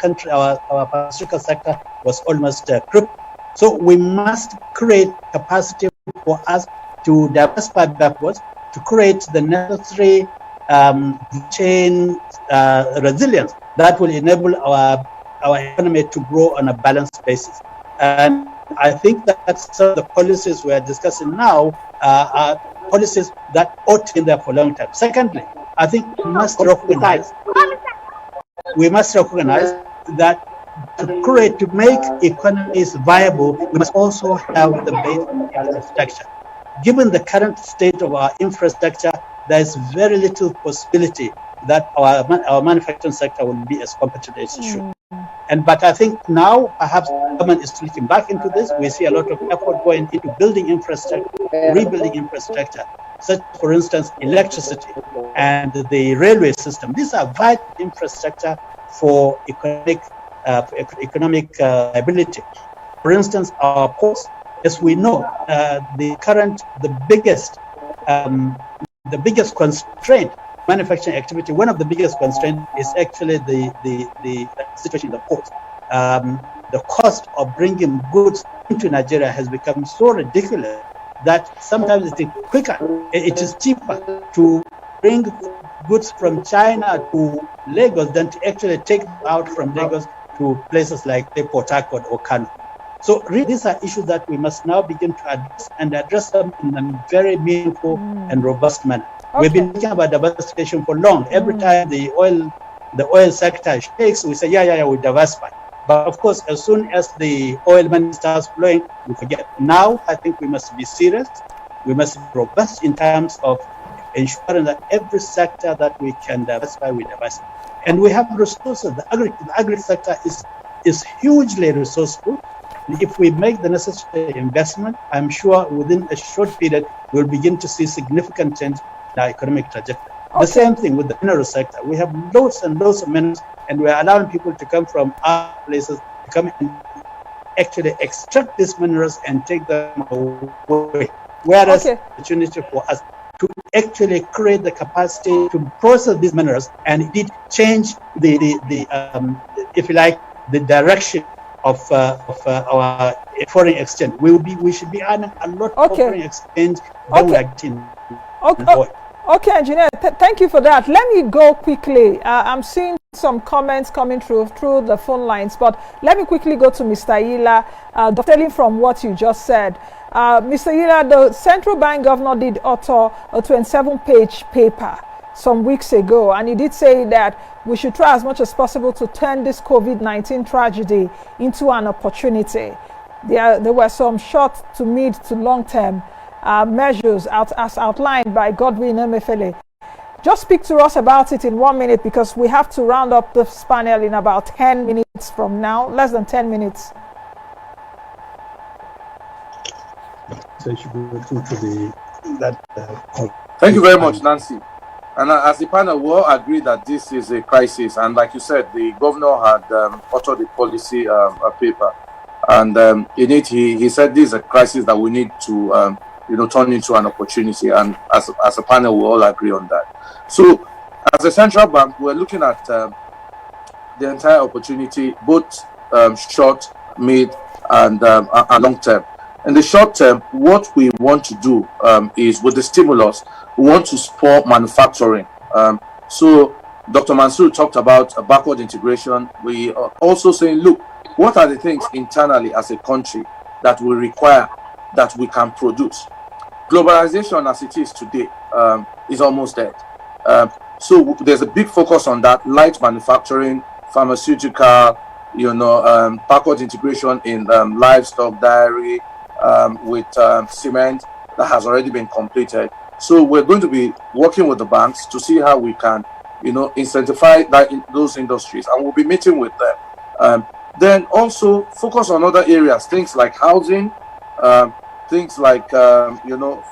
pharmaceutical sector was almost crippled. So we must create capacity for us to diversify backwards, to create the necessary chain resilience that will enable our economy to grow on a balanced basis. And I think that some of the policies we are discussing now are policies that ought to be there for long term. Secondly, I think we must recognize that to make economies viable, we must also have the basic infrastructure. Given the current state of our infrastructure, there is very little possibility that our manufacturing sector will be as competitive as it should. But I think now perhaps government is looking back into this. We see a lot of effort going into building infrastructure, rebuilding infrastructure, such for instance electricity and the railway system. These are vital infrastructure for economic ability. For instance, our ports, as we know, the biggest constraint manufacturing activity, one of the biggest constraints is actually the situation in the port. The cost of bringing goods into Nigeria has become so ridiculous that sometimes it is cheaper to bring goods from China to Lagos than to actually take them out from Lagos to places like Port Harcourt or Kano. So really, these are issues that we must now begin to address them in a very meaningful and robust manner. Okay. We've been talking about diversification for long. Every time the oil sector shakes, we say, yeah, we diversify. But of course, as soon as the oil money starts flowing, we forget. Now, I think we must be serious. We must be robust in terms of ensuring that every sector that we can diversify, we diversify. And we have resources. The agri sector is hugely resourceful. If we make the necessary investment, I'm sure within a short period, we'll begin to see significant change in our economic trajectory. Okay. The same thing with the mineral sector. We have loads and loads of minerals, and we're allowing people to come from other places to come and actually extract these minerals and take them away. Whereas the opportunity for us to actually create the capacity to process these minerals and indeed change the if you like, the direction of our foreign exchange. We should be earning a lot of foreign exchange than we are getting. Okay, engineer, thank you for that. Let me go quickly. I'm seeing some comments coming through the phone lines, but let me quickly go to Mr. Yila, dovetailing from what you just said. Mr. Yila, the central bank governor did author a 27-page paper some weeks ago, and he did say that we should try as much as possible to turn this COVID-19 tragedy into an opportunity. There were some short to mid to long-term measures as outlined by Godwin Emefiele. Just speak to us about it in 1 minute, because we have to round up this panel in about 10 minutes from now, less than 10 minutes. So you should go to that. Thank you very much, Nancy. And as the panel, we all agree that this is a crisis. And like you said, the governor had authored the policy paper. And in it, he said this is a crisis that we need to turn into an opportunity. And as a panel, we all agree on that. So as a central bank, we're looking at the entire opportunity, both short, mid, and long term. In the short term, what we want to do is, with the stimulus, we want to support manufacturing. So Dr. Mansur talked about a backward integration. We are also saying, look, what are the things internally as a country that we require that we can produce? Globalization as it is today is almost dead. So there's a big focus on that: light manufacturing, pharmaceutical, backward integration in livestock, dairy, with cement that has already been completed. So we're going to be working with the banks to see how we can, incentivize those industries, and we'll be meeting with them. Then also focus on other areas, things like housing, things like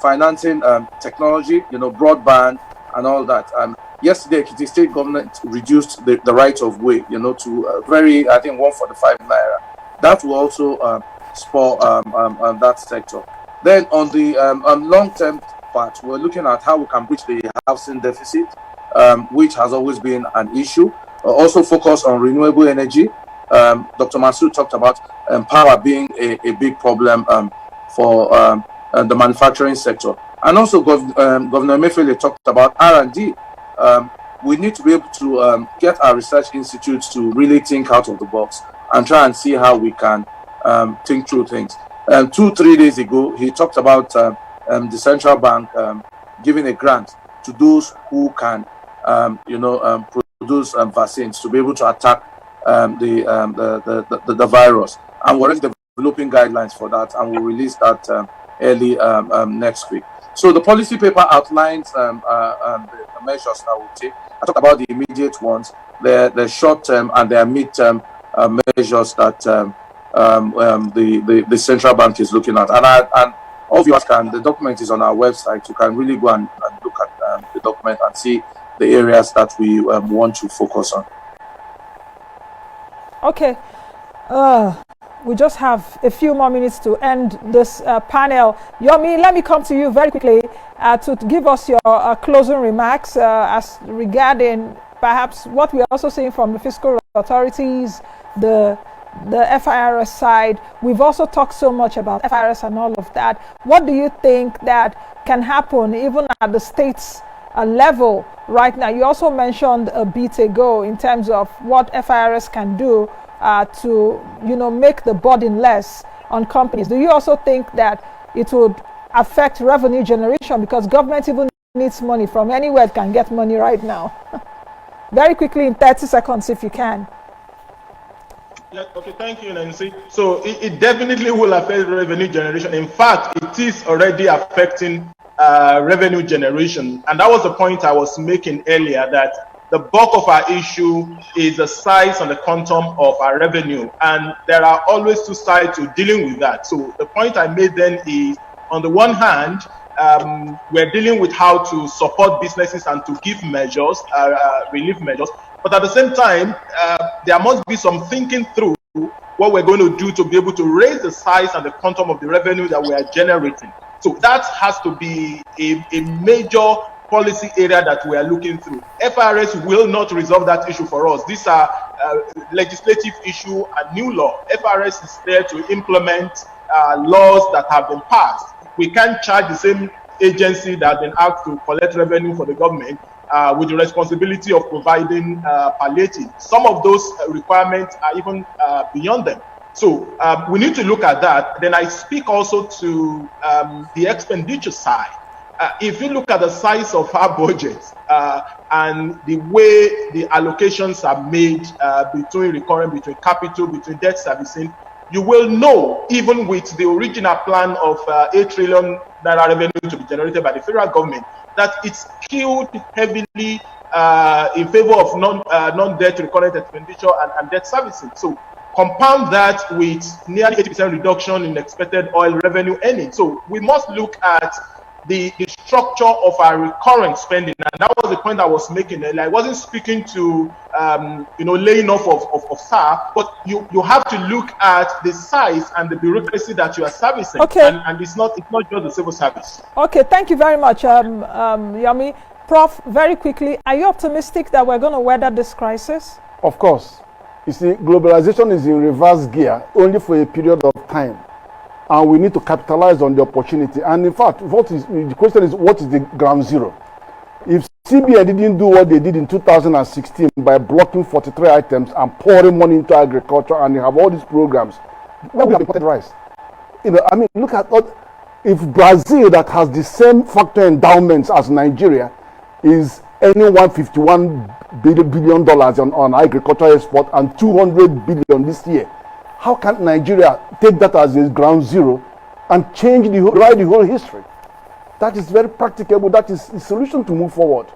financing, technology, broadband, and all that. Yesterday, the state government reduced the right of way, to very, I think, 145 naira. That will also spur that sector. Then on the long-term part, we're looking at how we can bridge the housing deficit, which has always been an issue. Also focus on renewable energy. Dr. Mansur talked about power being a big problem for the manufacturing sector. And also Governor Emefiele talked about R&D. we need to be able to get our research institutes to really think out of the box and try and see how we can think through things. 2-3 days ago, he talked about the central bank giving a grant to those who can, produce vaccines to be able to attack the virus. And we're already developing guidelines for that, and we'll release that early next week. So the policy paper outlines the measures that we'll take. I talked about the immediate ones, the short-term and the mid-term measures that the central bank is looking at. And all of you can, the document is on our website. You can really go and look at the document and see the areas that we want to focus on. Okay. We just have a few more minutes to end this panel. Yomi, let me come to you very quickly to give us your closing remarks as regarding perhaps what we are also seeing from the fiscal authorities, the FIRS side. We've also talked so much about FIRS and all of that. What do you think that can happen even at the states level right now? You also mentioned a bit ago in terms of what FIRS can do to make the burden less on companies. Do you also think that it would affect revenue generation, because government even needs money from anywhere it can get money right now? Very quickly in 30 seconds if you can. Yeah, okay, thank you, Nancy. So it definitely will affect revenue generation. In fact, it is already affecting revenue generation. And that was the point I was making earlier, that the bulk of our issue is the size and the quantum of our revenue. And there are always two sides to dealing with that. So the point I made then is, on the one hand, we're dealing with how to support businesses and to give measures, relief measures. But at the same time, there must be some thinking through what we're going to do to be able to raise the size and the quantum of the revenue that we are generating. So that has to be a major policy area that we are looking through. FIRS will not resolve that issue for us. These are legislative issue and new law. FIRS is there to implement laws that have been passed. We can't charge the same agency that has been asked to collect revenue for the government with the responsibility of providing palliative. Some of those requirements are even beyond them. So we need to look at that. Then I speak also to the expenditure side. If you look at the size of our budget and the way the allocations are made between capital, between debt servicing, you will know, even with the original plan of 8 trillion naira revenue to be generated by the federal government, that it's skewed heavily in favor of non-debt recurrent expenditure and debt servicing. So compound that with nearly 80% reduction in expected oil revenue earnings. So we must look at the structure of our recurrent spending, and that was the point I was making earlier. I wasn't speaking to laying off of SAR, but you have to look at the size and the bureaucracy that you are servicing. Okay. And it's not just the civil service. Okay, thank you very much, Yomi. Prof, very quickly, are you optimistic that we're going to weather this crisis? Of course. You see, globalization is in reverse gear only for a period of time. And we need to capitalize on the opportunity. And in fact, the question is, what is the ground zero? If CBN didn't do what they did in 2016 by blocking 43 items and pouring money into agriculture, and they have all these programs, where we have imported rice? Look at if Brazil, that has the same factor endowments as Nigeria, is earning $151 billion on agricultural export and 200 billion this year. How can Nigeria take that as a ground zero and write the whole history? That is very practicable. That is the solution to move forward.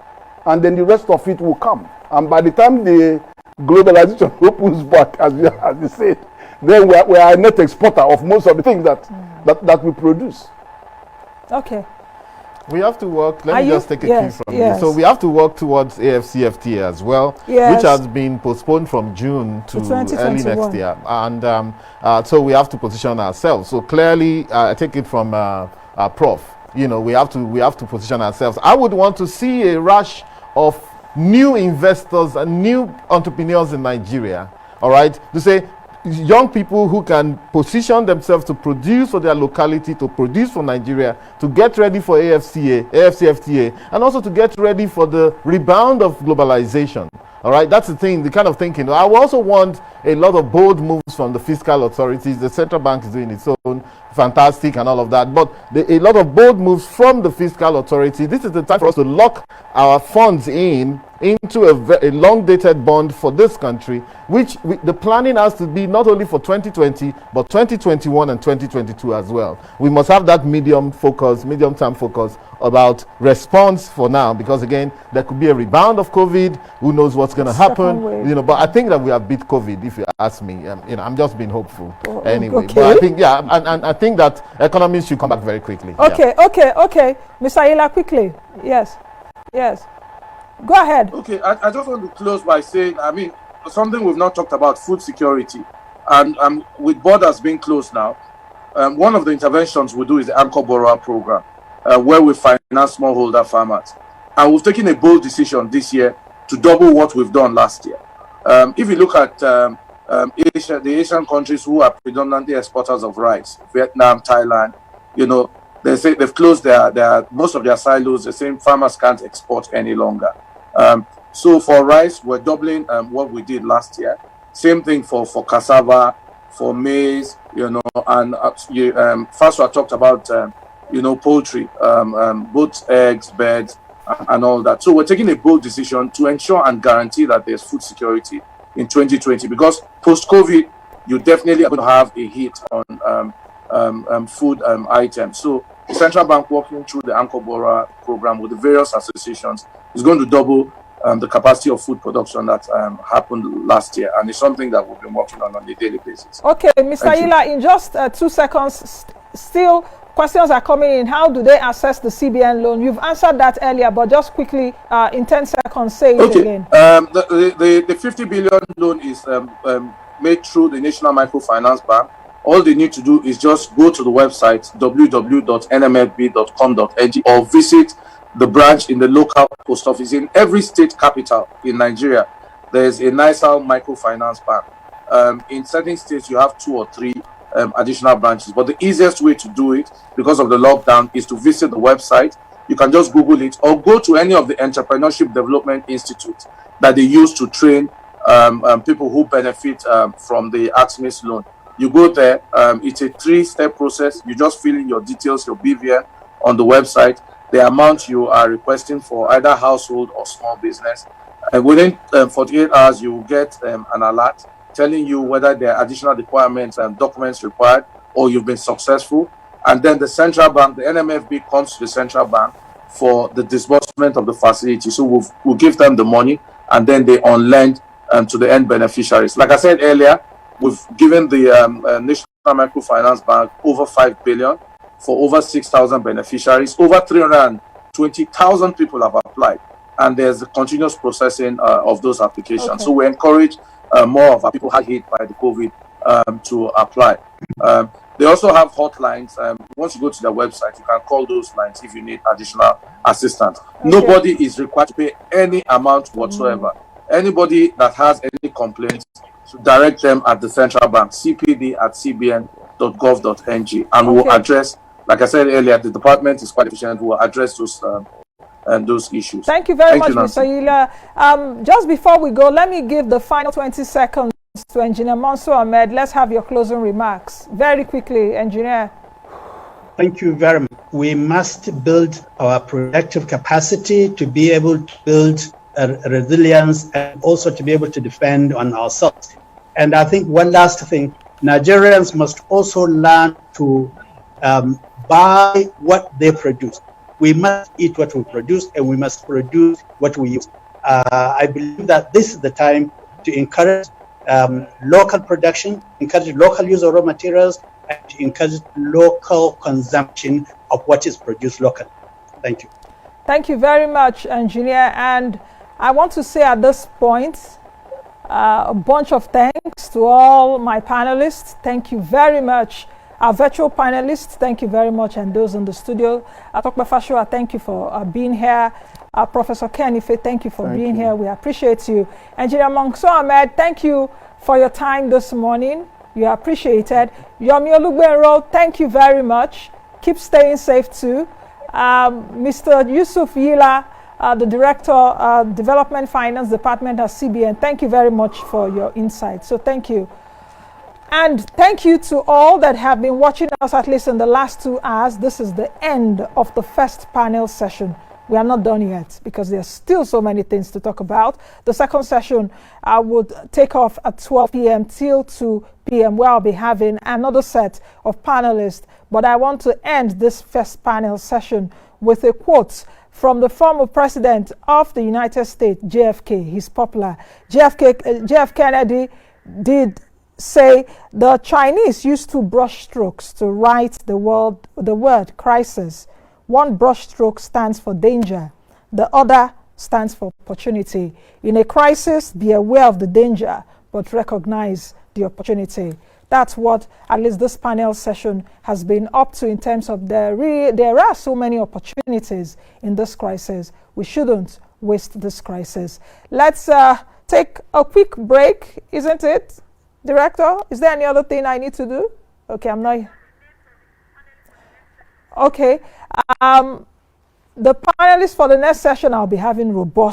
And then the rest of it will come. And by the time the globalization opens back, as you said, then we are a net exporter of most of the things that we produce. Okay. We have to work, let me just take a cue from you. So we have to work towards AFCFTA as well, which has been postponed from June to early next year. And so we have to position ourselves. So clearly, I take it from Prof, we have to position ourselves. I would want to see a rush of new investors and new entrepreneurs in Nigeria, all right, to say, young people who can position themselves to produce for their locality, to produce for Nigeria, to get ready for AFCFTA, and also to get ready for the rebound of globalization. All right, that's the thing, the kind of thinking. I also want a lot of bold moves from the fiscal authorities. The central bank is doing its own, fantastic and all of that, but a lot of bold moves from the fiscal authority. This is the time for us to lock our funds into a long-dated bond for this country, which the planning has to be not only for 2020, but 2021 and 2022 as well. We must have that medium-term focus about response for now, because again, there could be a rebound of COVID. Who knows what's going to happen? You know, but I think that we have beat COVID, if you ask me. You know, I'm just being hopeful anyway. Okay. But I think, yeah, and I think that economists should come back very quickly. Okay, okay. Mr. Yila, quickly. Yes. Go ahead. Okay, I just want to close by saying, I mean, something we've not talked about, food security. And with borders being closed now, one of the interventions we do is the Anchor Borrower Program, where we finance smallholder farmers. And we've taken a bold decision this year to double what we've done last year. If you look at Asia, the Asian countries who are predominantly exporters of rice, Vietnam, Thailand, you know, they say they've closed their most of their silos. The same farmers can't export any longer. So for rice, we're doubling what we did last year. Same thing for cassava, for maize, you know, and Fasua talked about, you know, poultry, both eggs, birds, and all that. So we're taking a bold decision to ensure and guarantee that there's food security in 2020, because post-COVID, you definitely are going to have a hit on food items. So the central bank, working through the Anchor Borrower Program with the various associations, is going to double the capacity of food production that happened last year, and it's something that we've been working on a daily basis. Okay, Mr. Yila, in just 2 seconds, still questions are coming in. How do they assess the CBN loan? You've answered that earlier, but just quickly, in 10 seconds, say it again. The 50 billion loan is made through the National Microfinance Bank. All they need to do is just go to the website www.nmfb.com.ng or visit the branch in the local post office. In every state capital in Nigeria, there's a National Microfinance Bank. In certain states, you have 2 or 3 additional branches. But the easiest way to do it, because of the lockdown, is to visit the website. You can just Google it, or go to any of the entrepreneurship development institutes that they use to train people who benefit from the AXMIS loan. You go there, it's a 3-step process. You just fill in your details, your BVN on the website, the amount you are requesting for either household or small business. And within 48 hours, you will get an alert telling you whether there are additional requirements and documents required, or you've been successful. And then the central bank, the NMFB, comes to the central bank for the disbursement of the facility. So we'll give them the money, and then they on-lend to the end beneficiaries. Like I said earlier, we've given the National Microfinance Bank over 5 billion for over 6,000 beneficiaries. Over 320,000 people have applied, and there's a continuous processing of those applications. Okay. So we encourage more of our people hard hit by the COVID to apply. They also have hotlines. Once you go to their website, you can call those lines if you need additional assistance. Okay. Nobody is required to pay any amount whatsoever. Anybody that has any complaints, to direct them at the central bank, cpd@cbn.gov.ng, and we will address, like I said earlier, the department is quite efficient. We will address those issues. Thank you very much, Mr. Yila. Just before we go, let me give the final 20 seconds to Engineer Mansur Ahmed. Let's have your closing remarks. Very quickly, Engineer. Thank you very much. We must build our productive capacity to be able to build resilience and also to be able to defend on ourselves. And I think one last thing, Nigerians must also learn to buy what they produce. We must eat what we produce, and we must produce what we use. I believe that this is the time to encourage local production, encourage local use of raw materials, and to encourage local consumption of what is produced locally. Thank you. Thank you very much, Engineer. And I want to say at this point, a bunch of thanks to all my panelists. Thank you very much. Our virtual panelists, thank you very much. And those in the studio, Tope Fasua, thank you for being here. Professor Ken Ife, thank you for being here. We appreciate you. Engineer Mansur Ahmed, thank you for your time this morning. You are appreciated. Yomi Olugbenro, thank you very much. Keep staying safe too. Mr. Yusuf Yila, the Director, Development Finance Department at CBN, thank you very much for your insight. So thank you. And thank you to all that have been watching us at least in the last 2 hours. This is the end of the first panel session. We are not done yet because there's still so many things to talk about. The second session would take off at 12 p.m. till 2 p.m. where I'll be having another set of panelists. But I want to end this first panel session with a quote from the former president of the United States, JFK. He's popular. JF Kennedy did say the Chinese used 2 brush strokes to write the word crisis. One brush stroke stands for danger. The other stands for opportunity. In a crisis, be aware of the danger, but recognize the opportunity. That's what at least this panel session has been up to in terms of there are so many opportunities in this crisis. We shouldn't waste this crisis. Let's take a quick break, isn't it? Director, is there any other thing I need to do? Okay, I'm not. Okay. The panelists for the next session, I'll be having robust